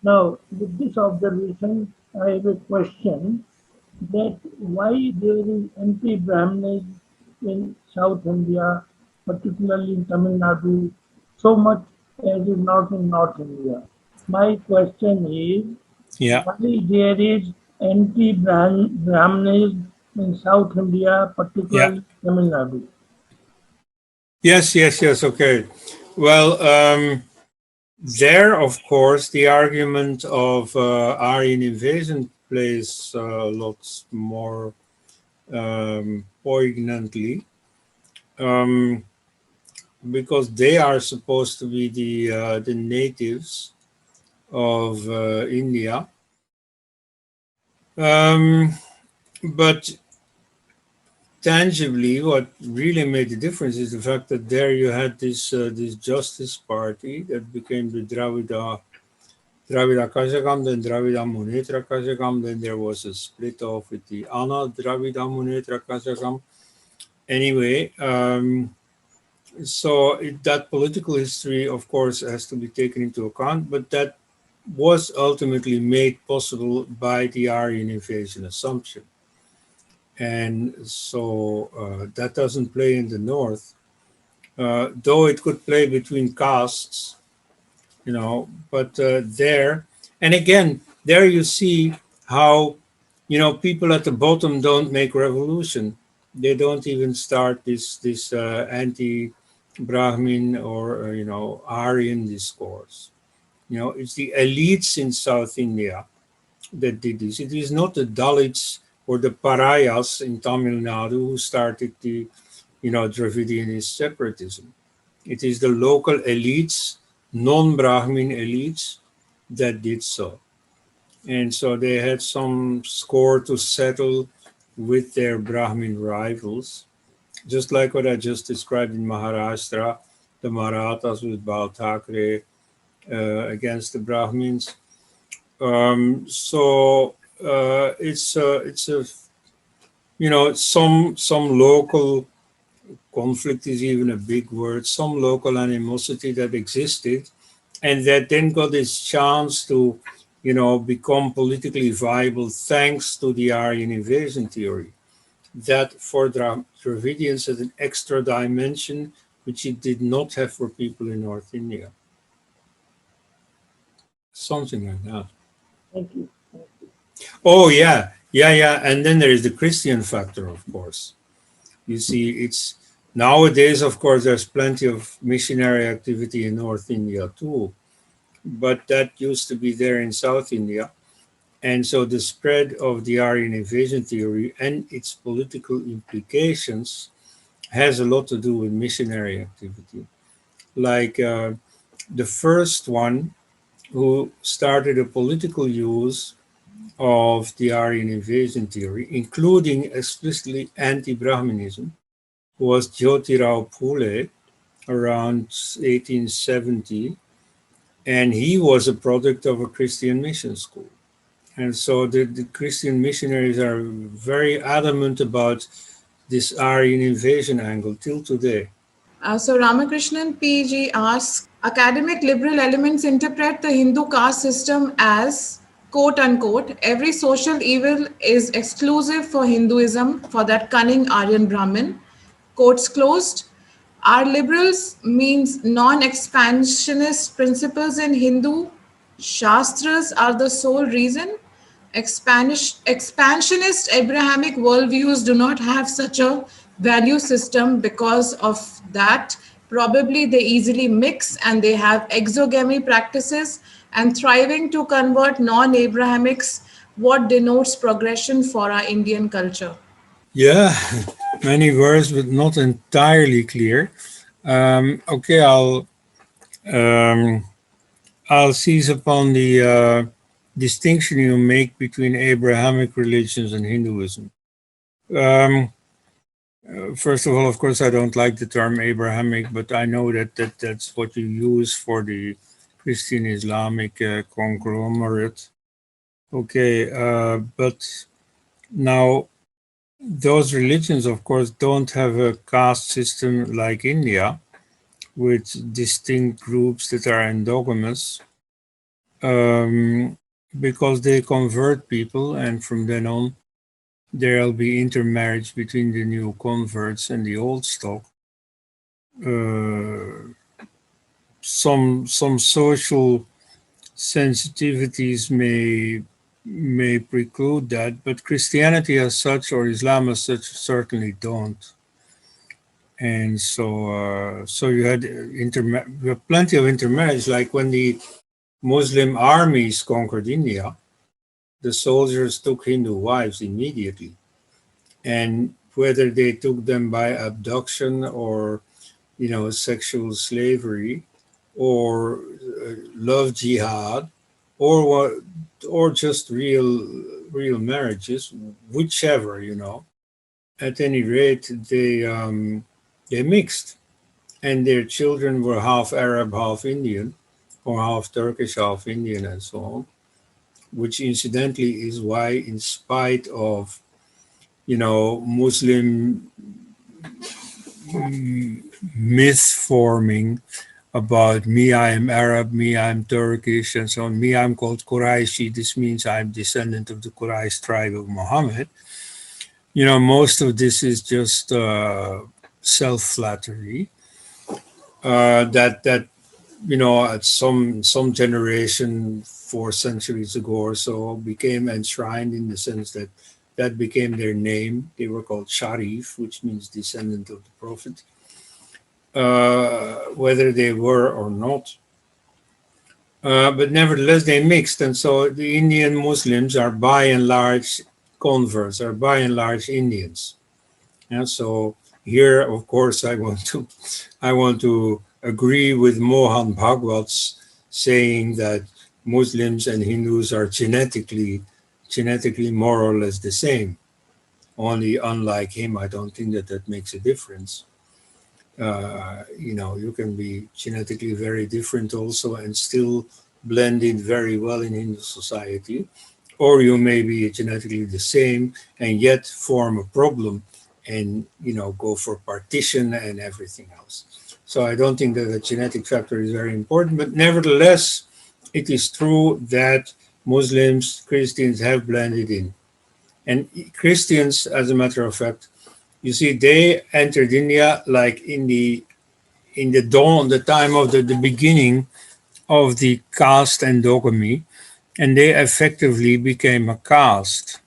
Now, with this observation, I have a question that why there is anti-Brahmanism in South India, particularly in Tamil Nadu, so much as is not in North India. My question is, why there is anti-Brahmanism in South India, particularly Tamil Nadu? Yes, okay. Well, there, of course, the argument of Aryan invasion plays lots more poignantly because they are supposed to be the natives of India. But tangibly, what really made the difference is the fact that there you had this Justice Party that became the Dravida Kazhagam, then Dravida Munnetra Kazhagam, then there was a split off with the Anna Dravida Munnetra Kazhagam. Anyway, that political history, of course, has to be taken into account, but that was ultimately made possible by the Aryan invasion assumption. And so that doesn't play in the north, though it could play between castes, but there, and again, there you see how, people at the bottom don't make revolution. They don't even start this anti-Brahmin or, Aryan discourse. It's the elites in South India that did this. It is not the Dalits or the Parayas in Tamil Nadu who started the, Dravidianist separatism. It is the local elites, non-Brahmin elites, that did so. And so they had some score to settle with their Brahmin rivals, just like what I just described in Maharashtra, the Marathas with Bal Thackeray against the Brahmins. It's a some local conflict is even a big word, some local animosity that existed, and that then got its chance to become politically viable thanks to the Aryan invasion theory. That for Dravidians had an extra dimension which it did not have for people in North India. Something like that. Thank you. Oh, yeah. And then there is the Christian factor, of course. You see, it's nowadays, of course, there's plenty of missionary activity in North India too, but that used to be there in South India. And so the spread of the Aryan invasion theory and its political implications has a lot to do with missionary activity. Like the first one who started a political use of the Aryan invasion theory, including explicitly anti-Brahminism, was Jyotirao Phule around 1870, and he was a product of a Christian mission school. And so the Christian missionaries are very adamant about this Aryan invasion angle till today. So Ramakrishnan PG asks, academic liberal elements interpret the Hindu caste system as, quote unquote, every social evil is exclusive for Hinduism for that cunning Aryan Brahmin, quotes closed. Are liberals means non-expansionist principles in Hindu Shastras are the sole reason? Expansionist Abrahamic worldviews do not have such a value system. Because of that, probably they easily mix and they have exogamy practices and thriving to convert non-Abrahamics, what denotes progression for our Indian culture. Yeah, many words, but not entirely clear. Okay, I'll seize upon the distinction you make between Abrahamic religions and Hinduism. First of all, of course, I don't like the term Abrahamic, but I know that's what you use for the Christian Islamic conglomerate. Okay, but now those religions, of course, don't have a caste system like India with distinct groups that are endogamous, because they convert people, and from then on, there'll be intermarriage between the new converts and the old stock. Some social sensitivities may preclude that, but Christianity as such or Islam as such certainly don't. And so you had plenty of intermarriage, like when the Muslim armies conquered India, the soldiers took Hindu wives immediately. And whether they took them by abduction or, sexual slavery or love jihad or just real marriages, whichever, at any rate, they mixed, and their children were half Arab, half Indian, or half Turkish, half Indian, and so on. Which incidentally is why, in spite of Muslim myth forming about me, I am Arab, me, I'm Turkish, and so on. Me, I'm called Quraishi. This means I'm descendant of the Quraysh tribe of Muhammad. Most of this is just self-flattery. That at some generation 4 centuries ago or so became enshrined, in the sense that became their name. They were called Sharif, which means descendant of the Prophet. Whether they were or not. But nevertheless, they mixed. And so the Indian Muslims are by and large converts, are by and large Indians. And so here, of course, I want to agree with Mohan Bhagwat's saying that Muslims and Hindus are genetically more or less the same. Only unlike him, I don't think that makes a difference. You can be genetically very different also and still blend in very well in Hindu society, or you may be genetically the same and yet form a problem and go for partition and everything else. So I don't think that the genetic factor is very important, but nevertheless, it is true that Muslims, Christians have blended in. And Christians, as a matter of fact, you see, they entered India like in the dawn, the time of the beginning of the caste endogamy, and they effectively became a caste.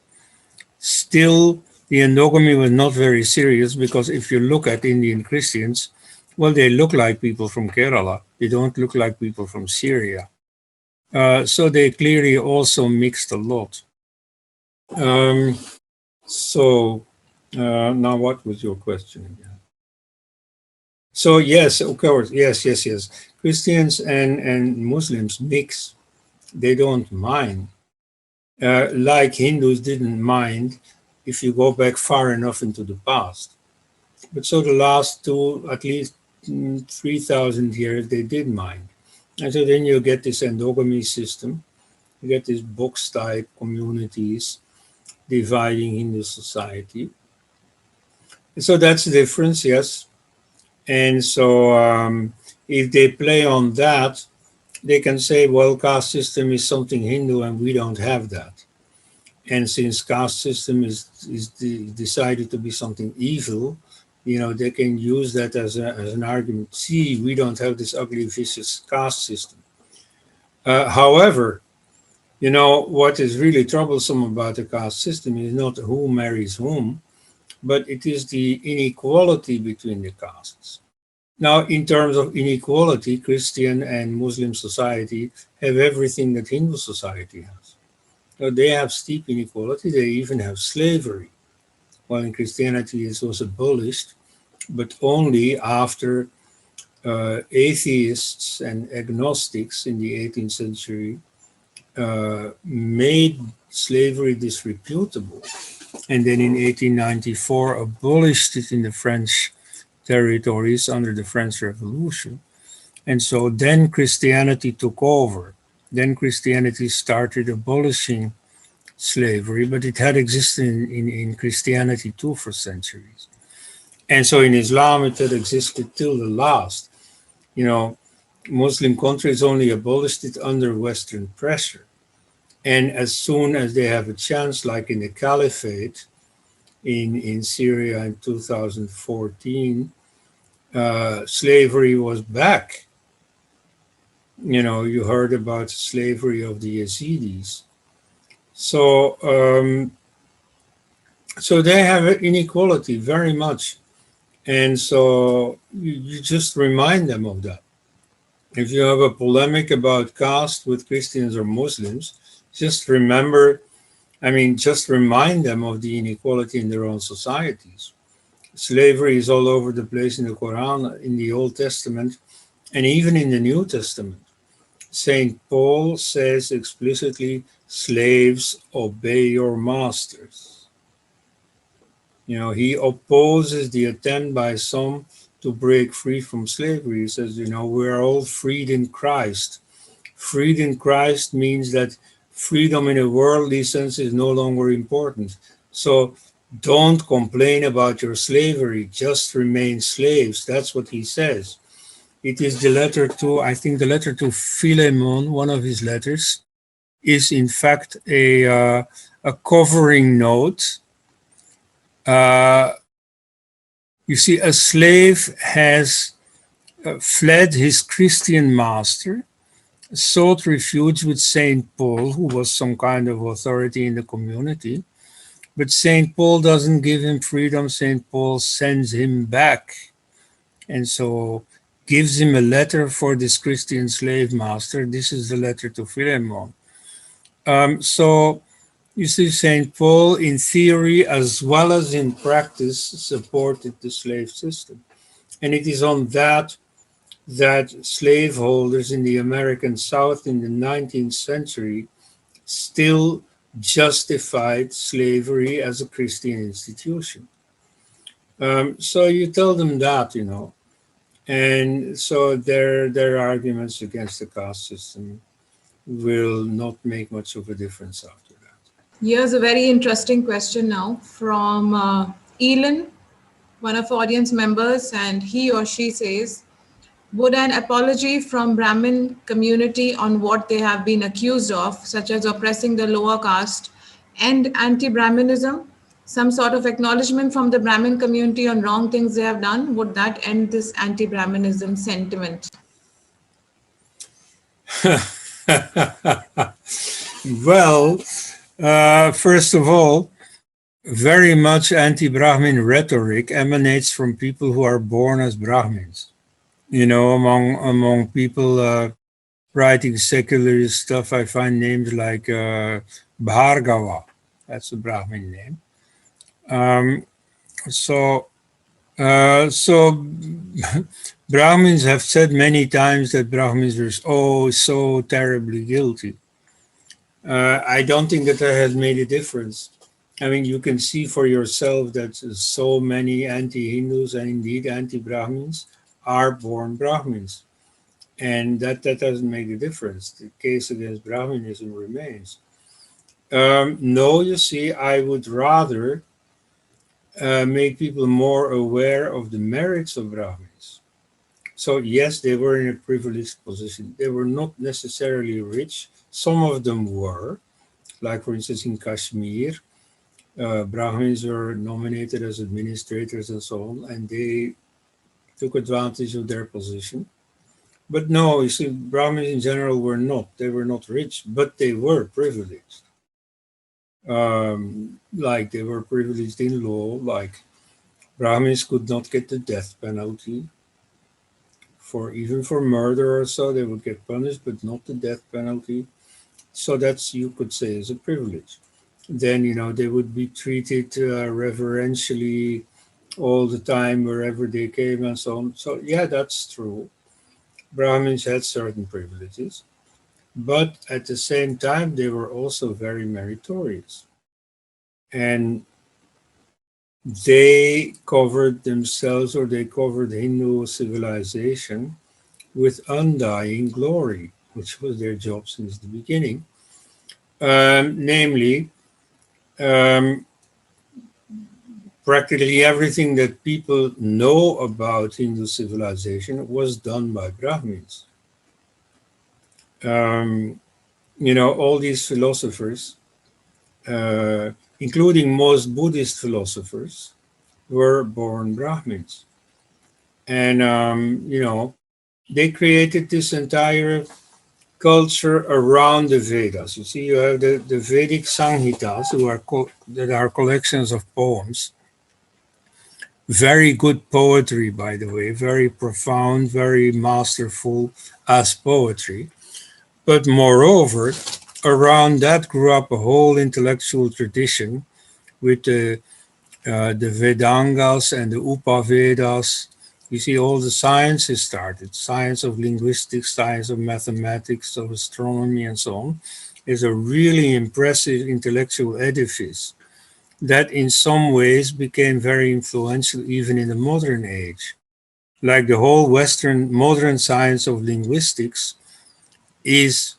Still, the endogamy was not very serious, because if you look at Indian Christians, well, they look like people from Kerala. They don't look like people from Syria. So they clearly also mixed a lot. Now what was your question again? So yes, of course, yes. Christians and Muslims mix. They don't mind. Like Hindus didn't mind if you go back far enough into the past. But so the last at least 3,000 years, they did mind. And so then you get this endogamy system. You get these box-type communities dividing Hindu society. So that's the difference, yes. And so if they play on that, they can say, well, caste system is something Hindu and we don't have that. And since caste system is decided to be something evil, they can use that as an argument. See, we don't have this ugly, vicious caste system. However, what is really troublesome about the caste system is not who marries whom, but it is the inequality between the castes. Now, in terms of inequality, Christian and Muslim society have everything that Hindu society has. So they have steep inequality. They even have slavery. While in Christianity it was abolished, but only after atheists and agnostics in the 18th century made slavery disreputable, and then in 1894 abolished it in the French territories under the French Revolution. And so then Christianity took over. Then Christianity started abolishing slavery, but it had existed in Christianity too for centuries. And so in Islam, it had existed till the last. Muslim countries only abolished it under Western pressure. And as soon as they have a chance, like in the Caliphate in Syria in 2014, slavery was back. You heard about slavery of the Yazidis. So they have inequality very much. And so you just remind them of that. If you have a polemic about caste with Christians or Muslims, just remind them of the inequality in their own societies. Slavery is all over the place in the Quran, in the Old Testament, and even in the New Testament. St. Paul says explicitly, slaves, obey your masters. You know, he opposes the attempt by some to break free from slavery. He says, you know, we are all freed in Christ. Freed in Christ means that freedom in a worldly sense is no longer important. So don't complain about your slavery, just remain slaves. That's what he says. It is the letter to, I think the letter to Philemon, one of his letters, is in fact a covering note. You see, a slave has fled his Christian master, sought refuge with St. Paul, who was some kind of authority in the community. But St. Paul doesn't give him freedom. St. Paul sends him back. And so gives him a letter for this Christian slave master. This is the letter to Philemon. So you see, St. Paul, in theory as well as in practice, supported the slave system. And it is on that slaveholders in the American South in the 19th century still justified slavery as a Christian institution. So you tell them that, you know, and so their arguments against the caste system will not make much of a difference after that. Here's a very interesting question now from Elon, one of our audience members, and he or she says, would an apology from Brahmin community on what they have been accused of, such as oppressing the lower caste, end anti-Brahminism? Some sort of acknowledgement from the Brahmin community on wrong things they have done, would that end this anti-Brahminism sentiment? Well, first of all, very much anti-Brahmin rhetoric emanates from people who are born as Brahmins. You know, among people writing secular stuff, I find names like Bhargava. That's a Brahmin name. So Brahmins have said many times that Brahmins are so terribly guilty. I don't think that has made a difference. I mean, you can see for yourself that so many anti-Hindus and indeed anti-Brahmins are born Brahmins. And that doesn't make a difference. The case against Brahminism remains. No, you see, I would rather make people more aware of the merits of Brahmins. So yes, they were in a privileged position. They were not necessarily rich. Some of them were, like for instance in Kashmir, Brahmins were nominated as administrators and so on, and they took advantage of their position. But no, you see, Brahmins in general were not. They were not rich, but they were privileged. Like they were privileged in law, like Brahmins could not get the death penalty. Even for murder or so, they would get punished, but not the death penalty. So that's, you could say, is a privilege. Then, you know, they would be treated reverentially all the time wherever they came and so on. So yeah, that's true. Brahmins had certain privileges, but at the same time, they were also very meritorious. And they covered themselves, or they covered Hindu civilization with undying glory, which was their job since the beginning. Namely, practically everything that people know about Hindu civilization was done by Brahmins. You know, all these philosophers, including most Buddhist philosophers, were born Brahmins. And, you know, they created this entire culture around the Vedas. You see, you have the Vedic Samhitas, that are collections of poems. Very good poetry, by the way, very profound, very masterful as poetry. But moreover, around that grew up a whole intellectual tradition with the Vedangas and the Upavedas. You see, all the sciences started. Science of linguistics, science of mathematics, of astronomy, and so on, is a really impressive intellectual edifice that in some ways became very influential even in the modern age. Like the whole Western modern science of linguistics is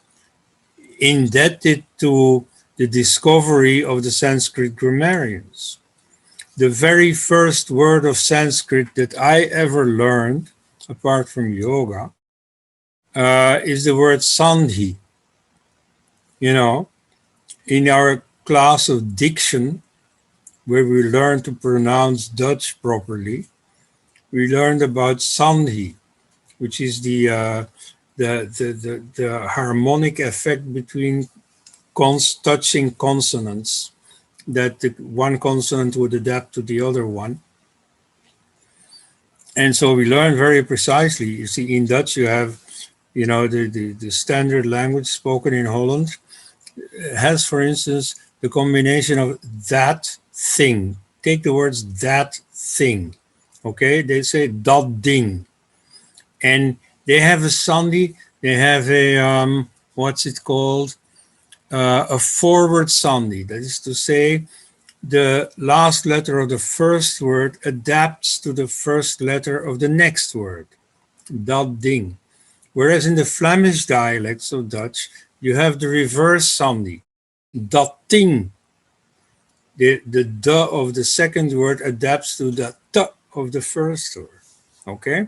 indebted to the discovery of the Sanskrit grammarians. The very first word of Sanskrit that I ever learned, apart from yoga, is the word sandhi. You know, in our class of diction, where we learn to pronounce Dutch properly, we learned about sandhi, which is the harmonic effect between touching consonants, that the one consonant would adapt to the other one. And so we learn very precisely. You see, in Dutch you have, you know, the standard language spoken in Holland has, for instance, the combination of that thing. Take the words that thing, okay? They say dat ding. And they have a sandhi, they have a, what's it called? A forward sandhi. That is to say, the last letter of the first word adapts to the first letter of the next word. Dat ding. Whereas in the Flemish dialects of Dutch, you have the reverse sandhi. Dat ding. The d of the second word adapts to the t of the first word. Okay?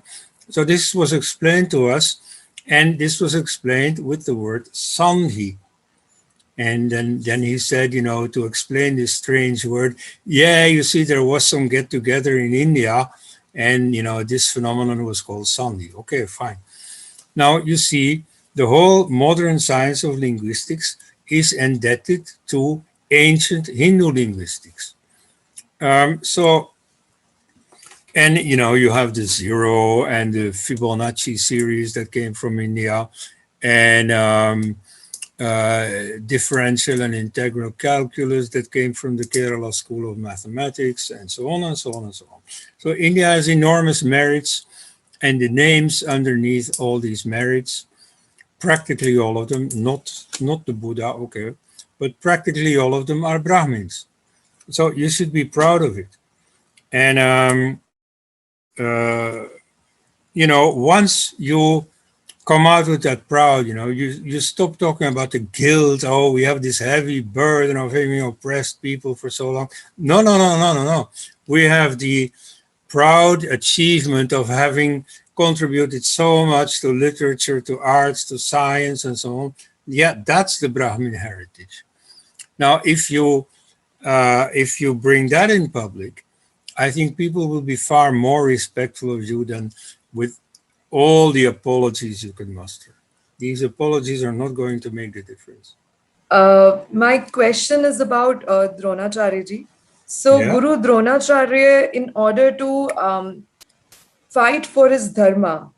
So this was explained to us, and this was explained with the word sandhi. And then he said, you know, to explain this strange word, yeah, you see, there was some get together in India, and, you know, this phenomenon was called sandhi. Okay, fine. Now, you see, the whole modern science of linguistics is indebted to ancient Hindu linguistics. And, you know, you have the zero and the Fibonacci series that came from India, and differential and integral calculus that came from the Kerala School of Mathematics, and so on and so on and so on. So India has enormous merits, and the names underneath all these merits, practically all of them, not the Buddha, okay, but practically all of them are Brahmins. So you should be proud of it. And, you know, once you come out with that proud, you know, you stop talking about the guilt. Oh, we have this heavy burden of having oppressed people for so long. No. We have the proud achievement of having contributed so much to literature, to arts, to science, and so on. Yeah, that's the Brahmin heritage. Now, if you bring that in public, I think people will be far more respectful of you than with all the apologies you can muster. These apologies are not going to make the difference. My question is about Dronacharya ji. So Yeah. Guru Dronacharya, in order to fight for his dharma,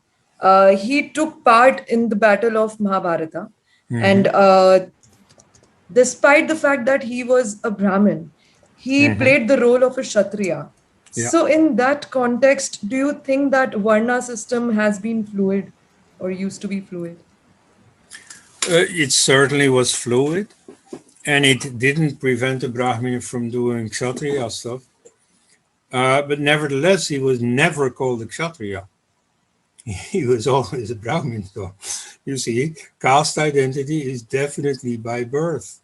he took part in the battle of Mahabharata. And despite the fact that he was a Brahmin, he played the role of a Kshatriya. Yeah. So in that context, do you think that Varna system has been fluid or used to be fluid? It certainly was fluid, and it didn't prevent a Brahmin from doing Kshatriya stuff. But nevertheless, he was never called a Kshatriya. He was always a Brahmin. So, you see, caste identity is definitely by birth.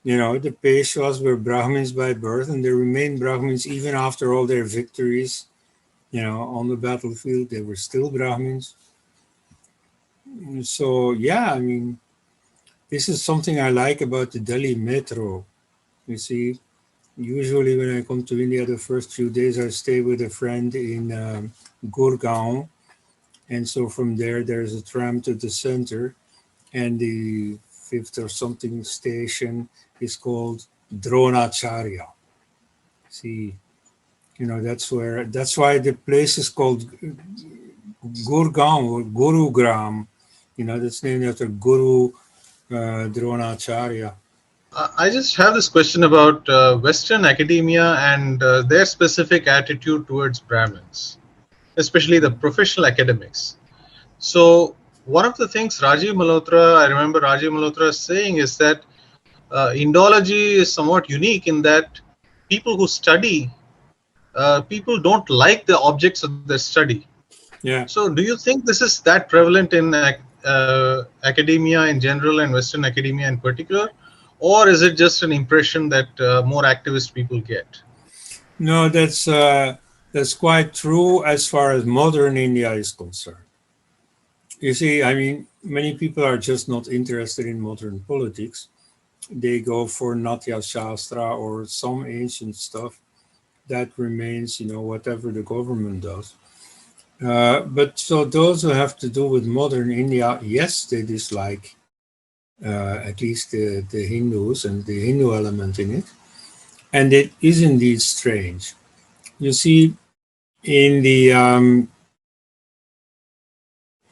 You know, the Peshwas were Brahmins by birth, and they remained Brahmins even after all their victories, you know, on the battlefield. They were still Brahmins. So, yeah, I mean, this is something I like about the Delhi metro. You see, usually when I come to India, the first few days I stay with a friend in Gurgaon. And so from there's a tram to the center, and the fifth or something station is called Dronacharya. See, you know, that's why the place is called Gurgaon or Gurugram. You know, that's named after Guru Dronacharya. I just have this question about Western academia and their specific attitude towards Brahmins, especially the professional academics. So one of the things I remember Rajiv Malhotra saying is that Indology is somewhat unique in that people who study, people don't like the objects of their study. Yeah. So do you think this is that prevalent in academia in general and Western academia in particular? Or is it just an impression that more activist people get? No, that's quite true as far as modern India is concerned. You see, I mean, many people are just not interested in modern politics. They go for Natya Shastra or some ancient stuff that remains, whatever the government does. But so those who have to do with modern India, yes, they dislike at least the Hindus and the Hindu element in it. And it is indeed strange. You see, in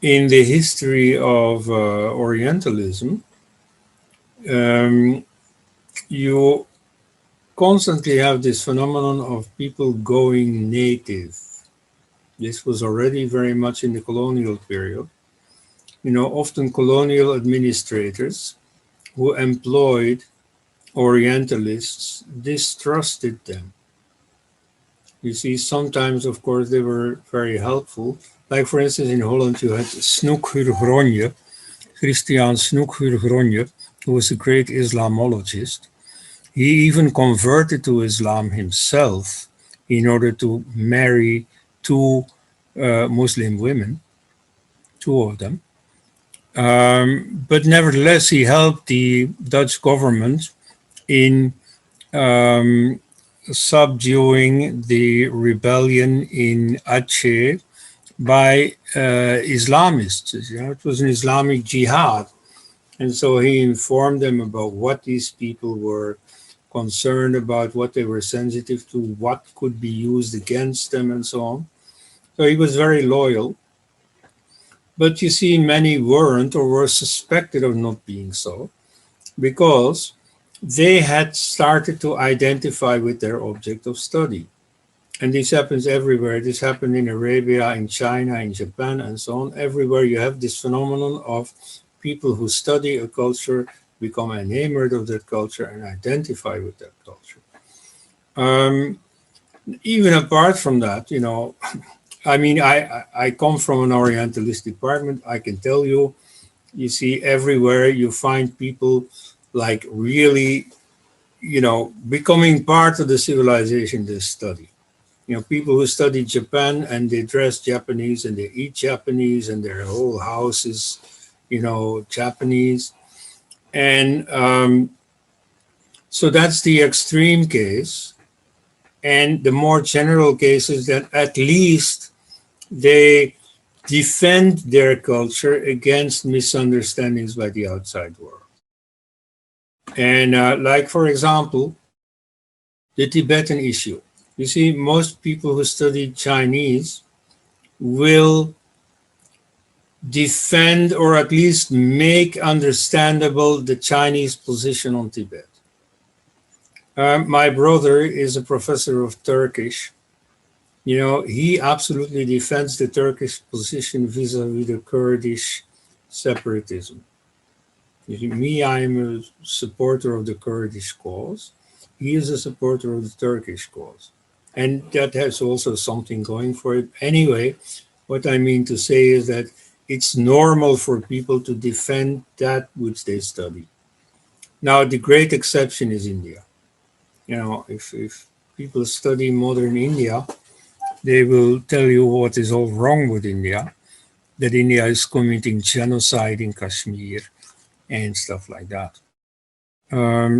the history of Orientalism, you constantly have this phenomenon of people going native. This was already very much in the colonial period. Often colonial administrators who employed Orientalists distrusted them. You see, sometimes, of course, they were very helpful. Like, for instance, in Holland, you had Snoekhuyr Gronje, Christiaan Snoekhuyr Gronje, who was a great Islamologist. He even converted to Islam himself in order to marry two Muslim women, two of them. But nevertheless, he helped the Dutch government in subduing the rebellion in Aceh by Islamists. It was an Islamic jihad. And so he informed them about what these people were concerned about, what they were sensitive to, what could be used against them, and so on. So he was very loyal. But you see, many weren't or were suspected of not being so, because they had started to identify with their object of study. And this happens everywhere. This happened in Arabia, in China, in Japan, and so on. Everywhere you have this phenomenon of people who study a culture, become enamored of that culture, and identify with that culture. Even apart from that, I mean, I come from an Orientalist department. I can tell you, you see everywhere you find people like really, becoming part of the civilization they study. People who study Japan and they dress Japanese and they eat Japanese and their whole house is, Japanese. And so that's the extreme case. And the more general case is that at least they defend their culture against misunderstandings by the outside world. And like, for example, the Tibetan issue. You see, most people who study Chinese will defend or at least make understandable the Chinese position on Tibet. My brother is a professor of Turkish. He absolutely defends the Turkish position vis-a-vis the Kurdish separatism. Me, I am a supporter of the Kurdish cause. He is a supporter of the Turkish cause. And that has also something going for it. Anyway, what I mean to say is that it's normal for people to defend that which they study. Now, the great exception is India. If people study modern India, they will tell you what is all wrong with India, that India is committing genocide in Kashmir and stuff like that.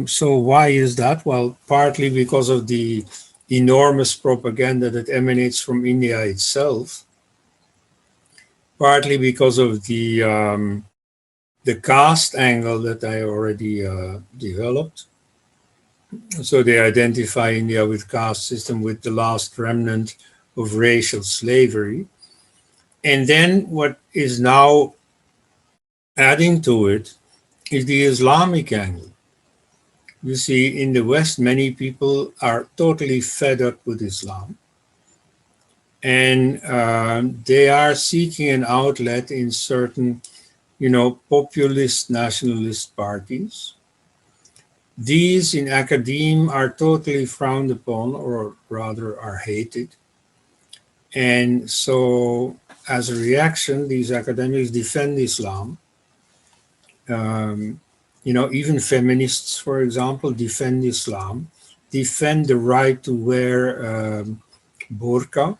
So why is that? Well, partly because of the enormous propaganda that emanates from India itself, partly because of the caste angle that I already developed. So they identify India with caste system, with the last remnant of racial slavery. And then what is now adding to it is the Islamic angle. You see, in the West, many people are totally fed up with Islam. And they are seeking an outlet in certain, populist nationalist parties. these in academia are totally frowned upon, or rather are hated. And so as a reaction, these academics defend Islam. Even feminists, for example, defend Islam, defend the right to wear burqa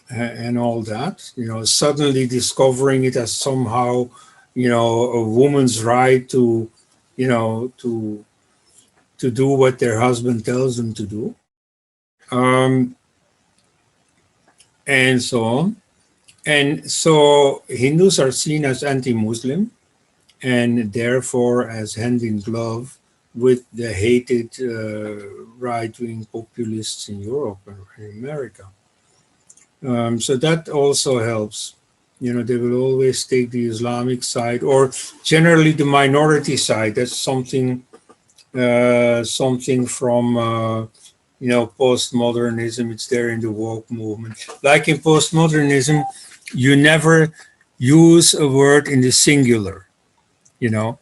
and all that, suddenly discovering it as somehow, a woman's right to do what their husband tells them to do. And so on. And so Hindus are seen as anti-Muslim and therefore as hand in glove with the hated right-wing populists in Europe and in America. So that also helps. They will always take the Islamic side, or generally the minority side. That's something from postmodernism. It's there in the woke movement. Like in postmodernism, you never use a word in the singular. To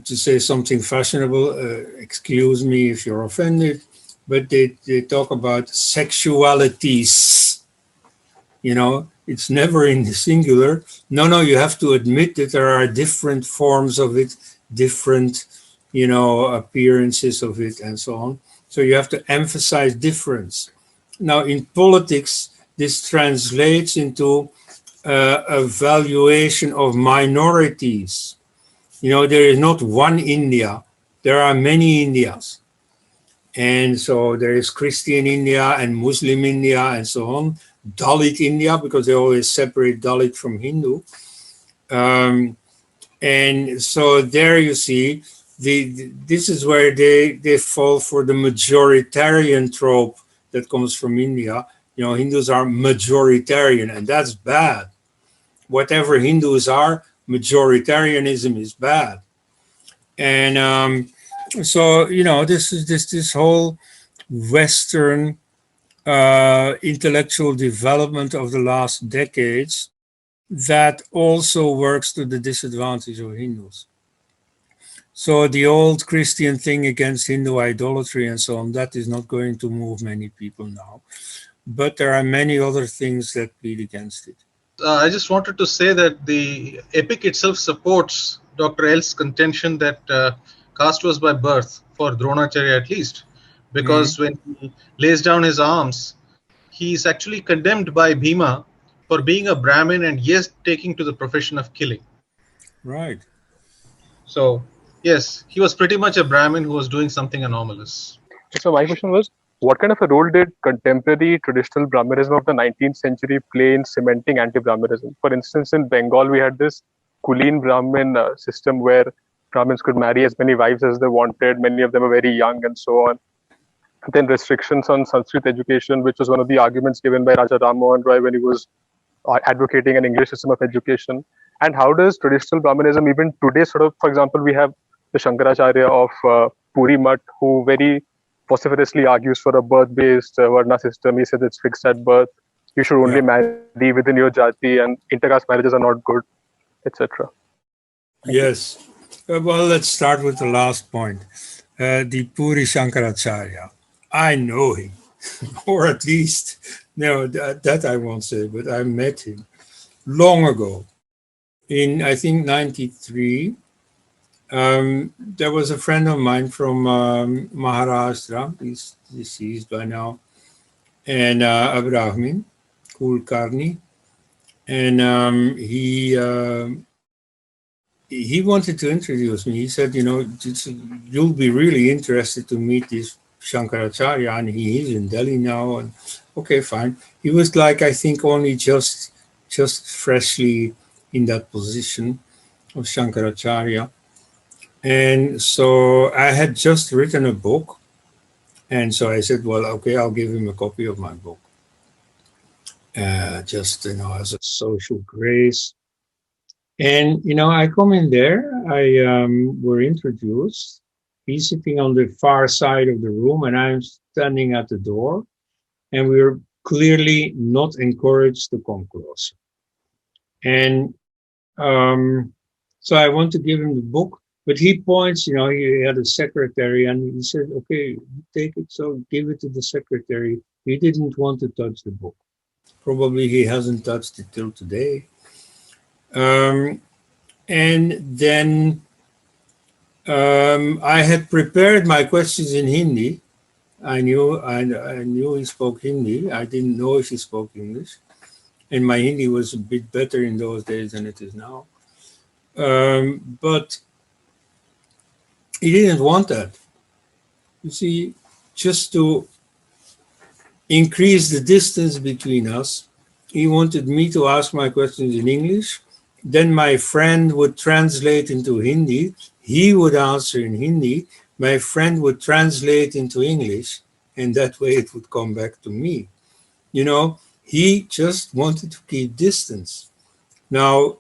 say something fashionable. Excuse me if you're offended, but they talk about sexualities. It's never in the singular. No, you have to admit that there are different forms of it, different, appearances of it, and so on. So you have to emphasize difference. Now, in politics, this translates into a valuation of minorities. There is not one India. There are many Indias. And so there is Christian India and Muslim India and so on. Dalit India, because they always separate Dalit from Hindu. And so there you see, this is where they fall for the majoritarian trope that comes from India. Hindus are majoritarian, and that's bad. Whatever Hindus are, majoritarianism is bad. And so, this whole Western intellectual development of the last decades that also works to the disadvantage of Hindus. So the old Christian thing against Hindu idolatry and so on, that is not going to move many people now. But there are many other things that plead against it. I just wanted to say that the epic itself supports Dr. L's contention that caste was by birth, for Dronacharya at least, because when he lays down his arms, he is actually condemned by Bhima for being a Brahmin and yes, taking to the profession of killing. Right. So, yes, he was pretty much a Brahmin who was doing something anomalous. So my question was, what kind of a role did contemporary traditional Brahmanism of the 19th century play in cementing anti-Brahmanism? For instance, in Bengal, we had this Kuleen Brahmin system where Brahmins could marry as many wives as they wanted. Many of them were very young and so on. Then restrictions on Sanskrit education, which was one of the arguments given by Raja Ram Mohan Roy when he was advocating an English system of education. And how does traditional Brahmanism even today sort of, for example, we have the Shankaracharya of Puri Mutt, who very vociferously argues for a birth-based Varna system. He says it's fixed at birth. You should only marry within your jati, and intercaste marriages are not good, etc. Yes. Well, let's start with the last point. The Puri Shankaracharya. I know him, or at least, no, that I won't say, but I met him long ago. In, I think, 93. There was a friend of mine from Maharashtra, he's deceased by now, and Abrahmin Kulkarni, and he wanted to introduce me. He said, you'll be really interested to meet this Shankaracharya, and he is in Delhi now. And okay, fine. He was like, I think, only just freshly in that position of Shankaracharya. And so I had just written a book. And so I said, well, okay, I'll give him a copy of my book. Just, as a social grace. And, I come in there, we're introduced. He's sitting on the far side of the room and I'm standing at the door. And we were clearly not encouraged to come closer. And so I want to give him the book. But he points, he had a secretary and he said, okay, take it, so give it to the secretary. He didn't want to touch the book. Probably he hasn't touched it till today. And then I had prepared my questions in Hindi. I knew he spoke Hindi. I didn't know if he spoke English. And my Hindi was a bit better in those days than it is now. But he didn't want that. You see, just to increase the distance between us, he wanted me to ask my questions in English. Then my friend would translate into Hindi. He would answer in Hindi. My friend would translate into English. And that way it would come back to me. He just wanted to keep distance. Now,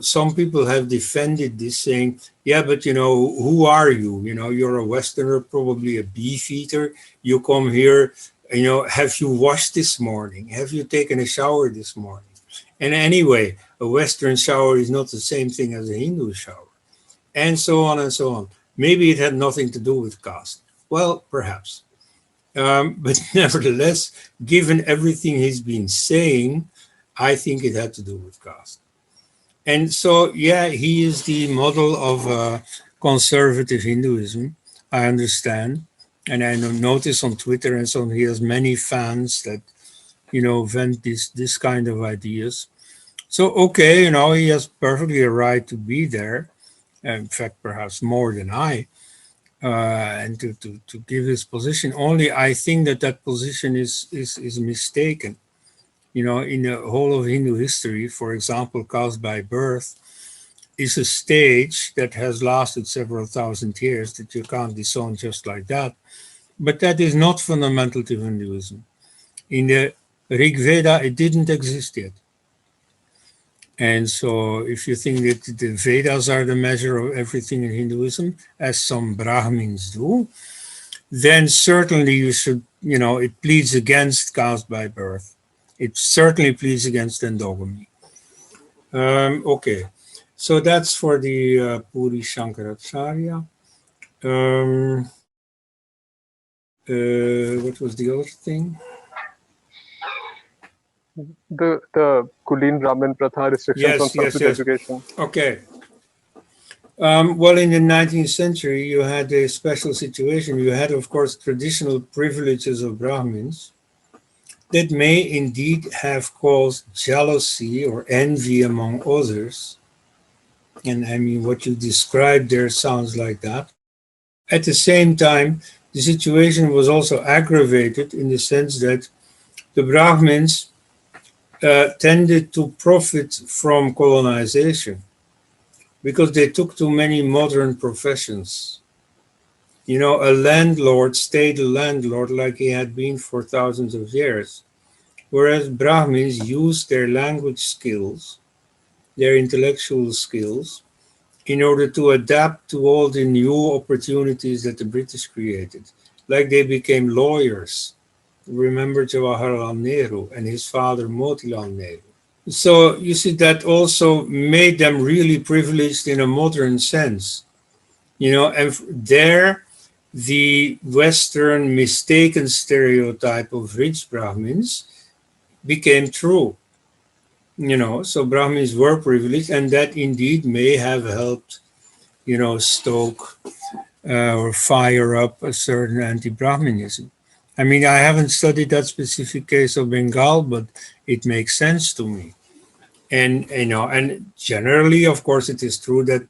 some people have defended this saying, yeah, but who are you? You're a Westerner, probably a beef eater. You come here, have you washed this morning? Have you taken a shower this morning? And anyway, a Western shower is not the same thing as a Hindu shower. And so on and so on. Maybe it had nothing to do with caste. Well, perhaps. But nevertheless, given everything he's been saying, I think it had to do with caste. And so, yeah, he is the model of conservative Hinduism, I understand. And I notice on Twitter and so on, he has many fans that, vent this kind of ideas. So, okay, he has perfectly a right to be there. In fact, perhaps more than I, and to give his position. Only I think that position is mistaken. In the whole of Hindu history, for example, caste by birth is a stage that has lasted several thousand years that you can't disown just like that. But that is not fundamental to Hinduism. In the Rig Veda, it didn't exist yet. And so if you think that the Vedas are the measure of everything in Hinduism, as some Brahmins do, then certainly you should, it pleads against caste by birth. It certainly pleads against endogamy. Okay, so that's for the Puri Shankaracharya. What was the other thing? The Kulin Brahmin Pratha restrictions on Sanskrit education. Okay. Well, in the 19th century, you had a special situation. You had, of course, traditional privileges of Brahmins that may indeed have caused jealousy or envy among others. And I mean, what you described there sounds like that. At the same time, the situation was also aggravated in the sense that the Brahmins tended to profit from colonization because they took too many modern professions. A landlord stayed a landlord like he had been for thousands of years, whereas Brahmins used their language skills, their intellectual skills, in order to adapt to all the new opportunities that the British created. Like they became lawyers. Remember Jawaharlal Nehru and his father Motilal Nehru. So you see, that also made them really privileged in a modern sense. And there the Western mistaken stereotype of rich Brahmins became true. So Brahmins were privileged, and that indeed may have helped, stoke or fire up a certain anti-Brahminism. I mean, I haven't studied that specific case of Bengal, but it makes sense to me. And, and generally, of course, it is true that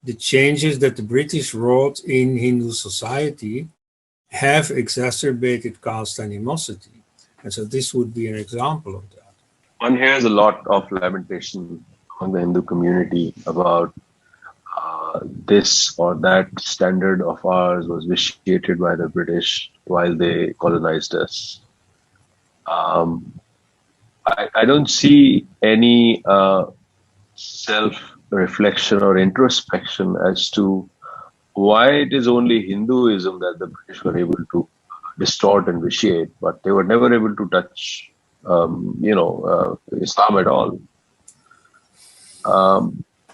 the changes that the British wrought in Hindu society have exacerbated caste animosity. And so this would be an example of that. One hears a lot of lamentation among the Hindu community about this or that standard of ours was vitiated by the British while they colonized us. I don't see any self-reflection or introspection as to why it is only Hinduism that the British were able to distort and vitiate, but they were never able to touch, Islam at all.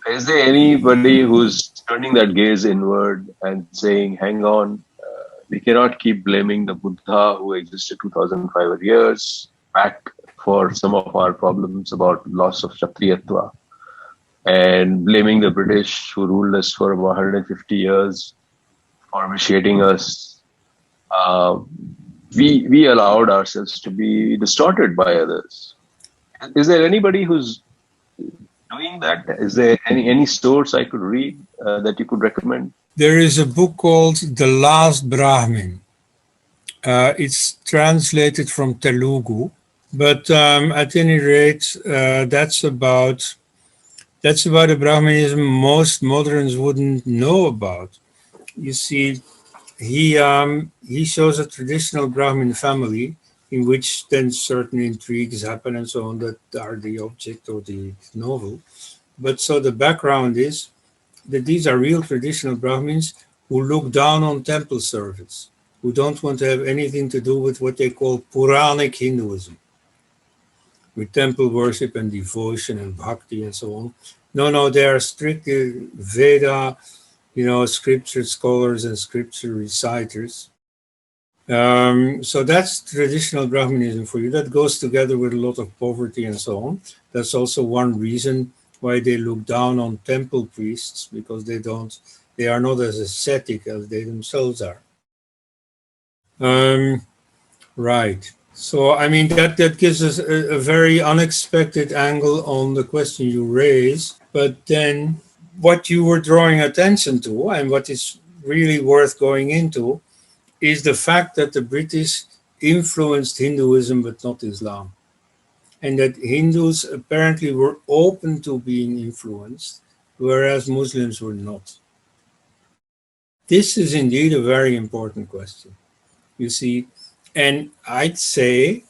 Is there anybody who's turning that gaze inward and saying, hang on, we cannot keep blaming the Buddha who existed 2,500 years back for some of our problems about loss of Kshatriyatva, and blaming the British who ruled us for about 150 years for vitiating us. We allowed ourselves to be distorted by others. Is there anybody who's doing that? Is there any source I could read that you could recommend? There is a book called The Last Brahmin. It's translated from Telugu, but at any rate, that's about a Brahmanism most moderns wouldn't know about. You see, he shows a traditional Brahmin family in which then certain intrigues happen and so on that are the object of the novel. But so the background is that these are real traditional Brahmins who look down on temple service, who don't want to have anything to do with what they call Puranic Hinduism, with temple worship and devotion and bhakti and so on. No, they are strictly Veda, scripture scholars and scripture reciters. So that's traditional Brahmanism for you. That goes together with a lot of poverty and so on. That's also one reason why they look down on temple priests, because they are not as ascetic as they themselves are. Right. So, I mean, that gives us a very unexpected angle on the question you raise. But then what you were drawing attention to, and what is really worth going into, is the fact that the British influenced Hinduism but not Islam. And that Hindus apparently were open to being influenced, whereas Muslims were not. This is indeed a very important question, you see. And I'd say,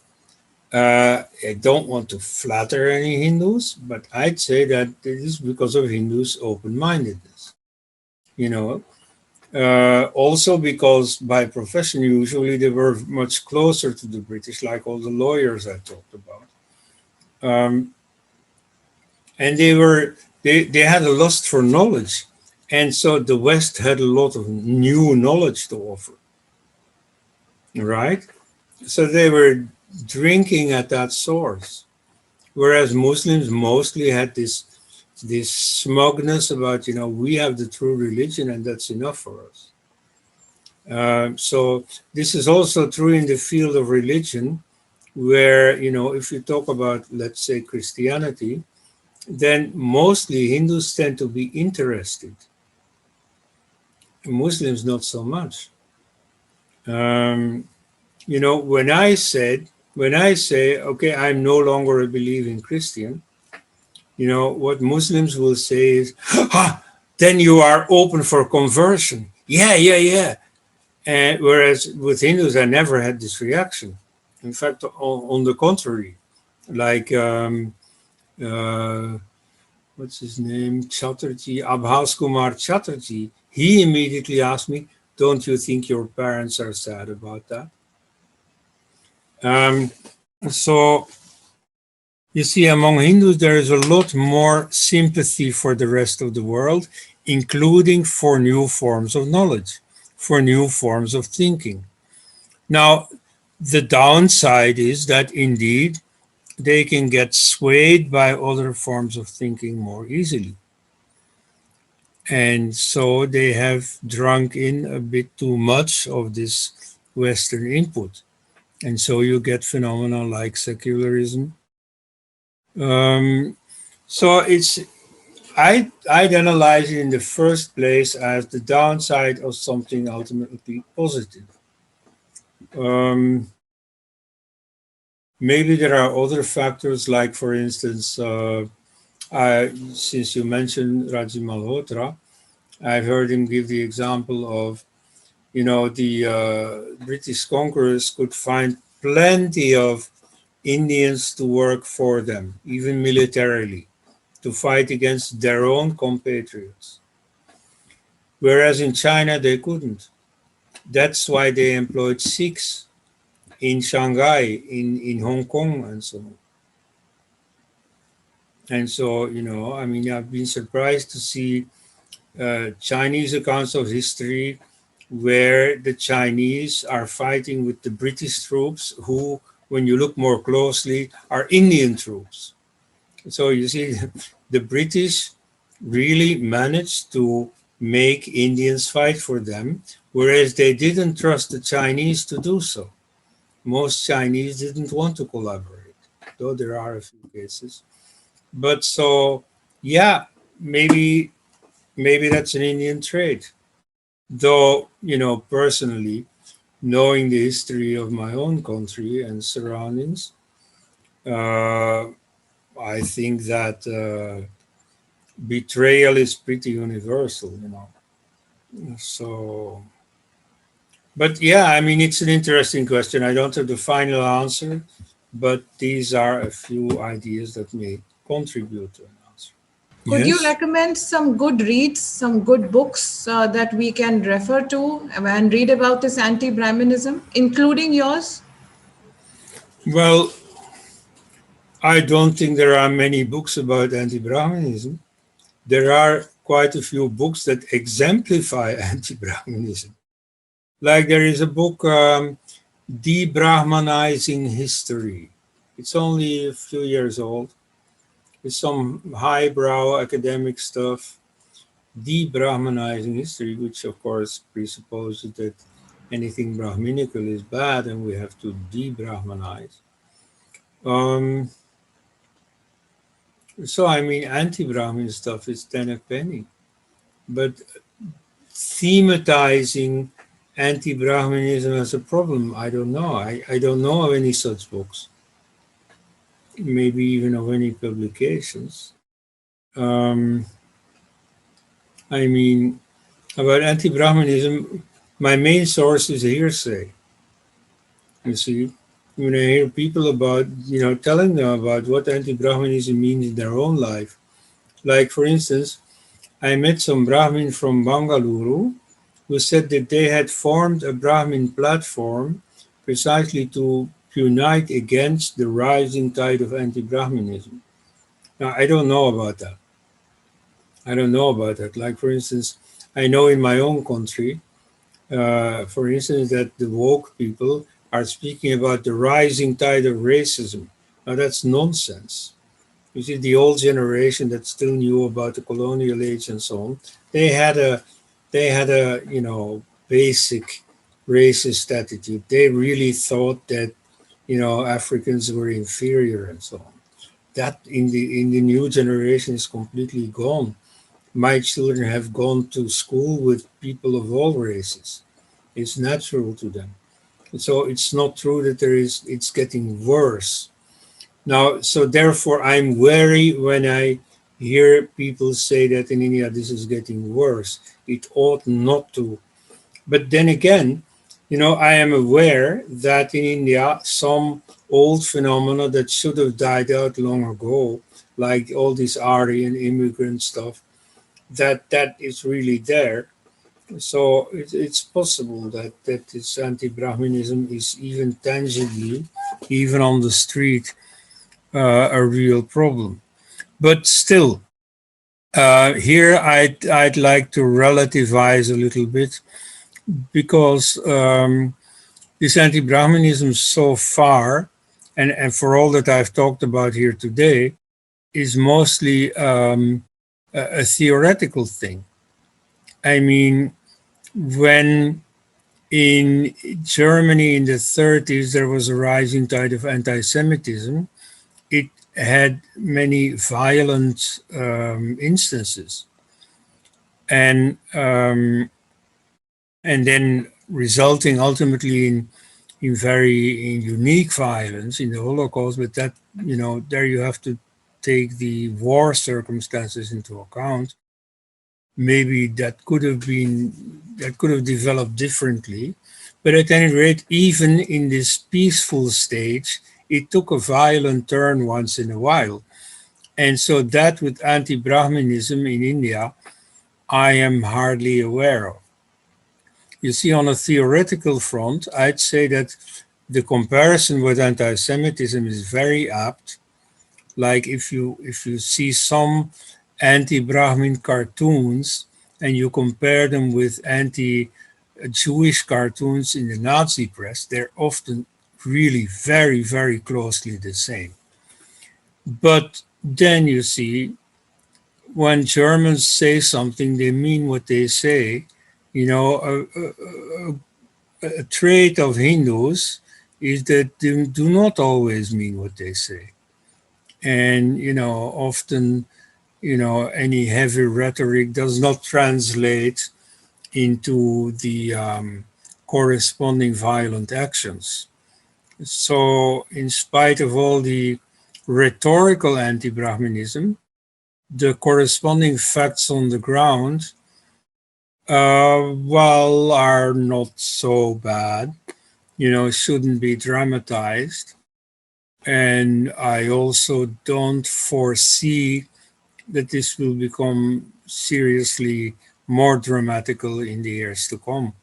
I don't want to flatter any Hindus, but I'd say that it is because of Hindus' open-mindedness. Also because by profession, usually they were much closer to the British, like all the lawyers I talked about. And they had a lust for knowledge. And so the West had a lot of new knowledge to offer, right? So they were drinking at that source, whereas Muslims mostly had this smugness about, we have the true religion and that's enough for us. So this is also true in the field of religion, where, if you talk about, let's say, Christianity, then mostly Hindus tend to be interested. Muslims not so much. When I say, okay, I'm no longer a believing Christian, what Muslims will say is, then you are open for conversion. Yeah. And whereas with Hindus, I never had this reaction. In fact, on the contrary, like, what's his name? Chatterjee, Abhas Kumar Chatterjee, he immediately asked me, don't you think your parents are sad about that? So, you see, among Hindus, there is a lot more sympathy for the rest of the world, including for new forms of knowledge, for new forms of thinking. Now, the downside is that indeed they can get swayed by other forms of thinking more easily. And so they have drunk in a bit too much of this Western input. And so you get phenomena like secularism. So I'd analyze it in the first place as the downside of something ultimately positive. Maybe there are other factors, like, for instance, since you mentioned Raji Malhotra, I've heard him give the example of, the British conquerors could find plenty of Indians to work for them, even militarily, to fight against their own compatriots. Whereas in China, they couldn't. That's why they employed Sikhs in Shanghai, in Hong Kong, and so on. And so, I mean, I've been surprised to see Chinese accounts of history where the Chinese are fighting with the British troops, who, when you look more closely, are Indian troops. So you see, the British really managed to make Indians fight for them, whereas they didn't trust the Chinese to do so. Most Chinese didn't want to collaborate, though there are a few cases. But so, yeah, maybe that's an Indian trait. Though, personally, knowing the history of my own country and surroundings, I think that betrayal is pretty universal, So, but yeah, I mean, it's an interesting question. I don't have the final answer, but these are a few ideas that may contribute to an answer. Could you Yes? recommend some good reads, some good books that we can refer to and read about this anti-Brahminism, including yours? Well, I don't think there are many books about anti-Brahminism. There are quite a few books that exemplify anti-Brahminism. Like there is a book, De-Brahmanizing History. It's only a few years old. It's some highbrow academic stuff. De-Brahmanizing History, which of course presupposes that anything Brahminical is bad and we have to de-Brahmanize. So I mean, anti-Brahmin stuff is 10 a penny. But thematizing anti-Brahminism as a problem, I don't know. I don't know of any such books. Maybe even of any publications. I mean, about anti-Brahminism, my main source is hearsay. You see, when I hear people about, telling them about what anti-Brahminism means in their own life. Like, for instance, I met some Brahmin from Bangalore who said that they had formed a Brahmin platform precisely to unite against the rising tide of anti-Brahminism. Now, I don't know about that. Like, for instance, I know in my own country, for instance, that the woke people are speaking about the rising tide of racism. Now, that's nonsense. You see, the old generation that still knew about the colonial age and so on, they had a basic racist attitude. They really thought that Africans were inferior and so on. That in the new generation is completely gone. My children have gone to school with people of all races. It's natural to them. So it's not true that it's getting worse. Now, so therefore, I'm wary when I hear people say that in India this is getting worse. It ought not to. But then again, I am aware that in India, some old phenomena that should have died out long ago, like all this Aryan immigrant stuff, that is really there. So it's possible that this anti-Brahminism is even tangibly, even on the street, a real problem. But still, here I'd like to relativize a little bit, because this anti-Brahminism so far, and for all that I've talked about here today, is mostly a theoretical thing. I mean, when in Germany in the 30s there was a rising tide of anti-Semitism, it had many violent instances, and then resulting ultimately in very unique violence in the Holocaust. But that, there you have to take the war circumstances into account. Maybe that could have developed differently. But at any rate, even in this peaceful stage, it took a violent turn once in a while. And so that with anti-Brahminism in India, I am hardly aware of. You see, on a theoretical front, I'd say that the comparison with anti-Semitism is very apt. Like if you see some anti-Brahmin cartoons and you compare them with anti-Jewish cartoons in the Nazi press, they're often really very, very closely the same. But then you see, when Germans say something, they mean what they say. You know, a trait of Hindus is that they do not always mean what they say. And, you know, often, you know, any heavy rhetoric does not translate into the corresponding violent actions. So in spite of all the rhetorical anti-Brahminism, the corresponding facts on the ground, well, are not so bad, you know, shouldn't be dramatized. And I also don't foresee that this will become seriously more dramatical in the years to come.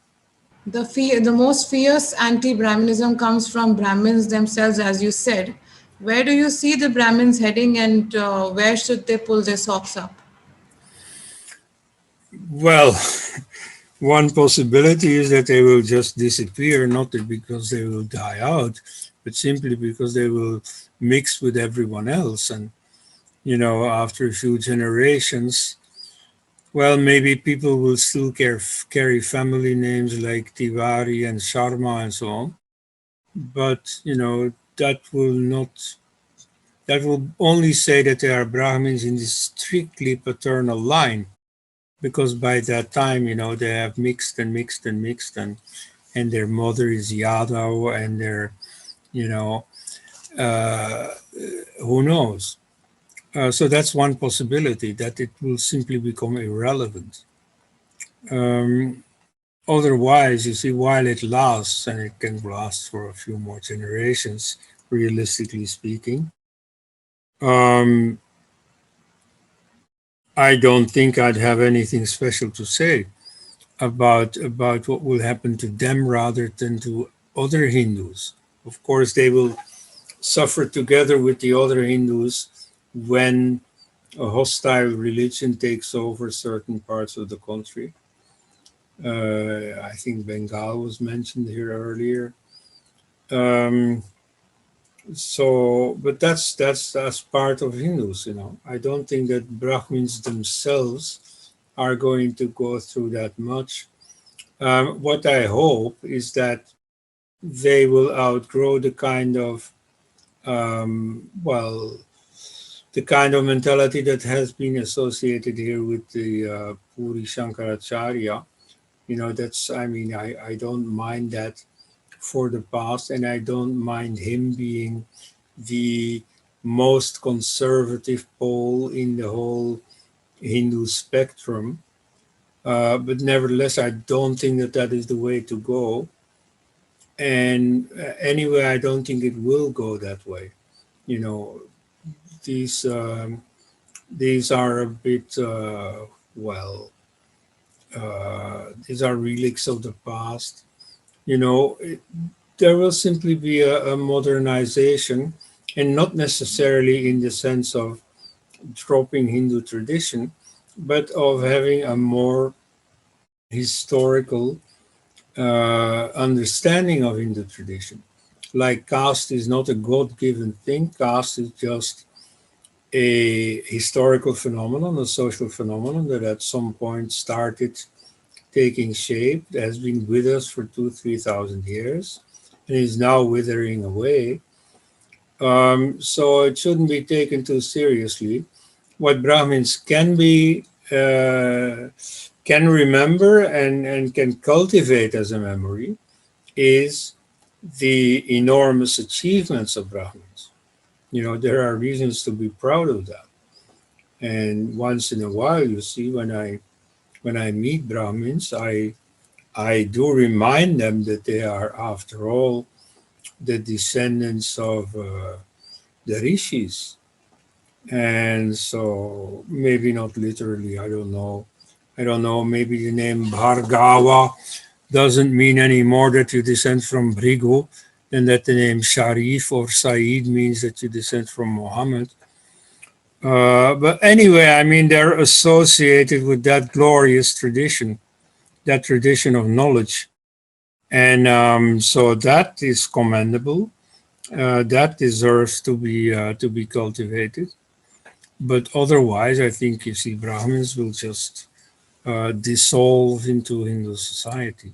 The most fierce anti-Brahminism comes from Brahmins themselves, as you said. Where do you see the Brahmins heading, and where should they pull their socks up? Well, one possibility is that they will just disappear, not because they will die out, but simply because they will mix with everyone else. And, you know, after a few generations, well, maybe people will still carry family names like Tiwari and Sharma and so on. But, you know, that will only say that they are Brahmins in the strictly paternal line. Because by that time, you know, they have mixed, and their mother is Yadav, and they're, you know, who knows? So that's one possibility, that it will simply become irrelevant. Otherwise, you see, while it lasts, and it can last for a few more generations, realistically speaking, I don't think I'd have anything special to say about what will happen to them rather than to other Hindus. Of course, they will suffer together with the other Hindus when a hostile religion takes over certain parts of the country. I think Bengal was mentioned here earlier. But that's part of Hindus, you know. I don't think that Brahmins themselves are going to go through that much. What I hope is that they will outgrow the kind of the kind of mentality that has been associated here with the Puri Shankaracharya. You know, I don't mind that for the past, and I don't mind him being the most conservative pole in the whole Hindu spectrum. But nevertheless, I don't think that is the way to go. And anyway, I don't think it will go that way. You know, these are a bit, these are relics of the past. You know, there will simply be a modernization, and not necessarily in the sense of dropping Hindu tradition, but of having a more historical understanding of Hindu tradition. Like caste is not a God-given thing. Caste is just a historical phenomenon, a social phenomenon that at some point started taking shape, has been with us for 2,000-3,000 years, and is now withering away. So it shouldn't be taken too seriously. What Brahmins can remember and can cultivate as a memory is the enormous achievements of Brahmins. You know, there are reasons to be proud of that. And once in a while, you see, when I meet Brahmins, I do remind them that they are, after all, the descendants of the rishis. And so maybe not literally, I don't know, maybe the name Bhargava doesn't mean any more that you descend from Bhrigu than that the name Sharif or Saeed means that you descend from Muhammad. But anyway, I mean, they're associated with that glorious tradition, that tradition of knowledge. And so that is commendable. That deserves to be cultivated. But otherwise, I think, you see, Brahmins will just dissolve into Hindu society.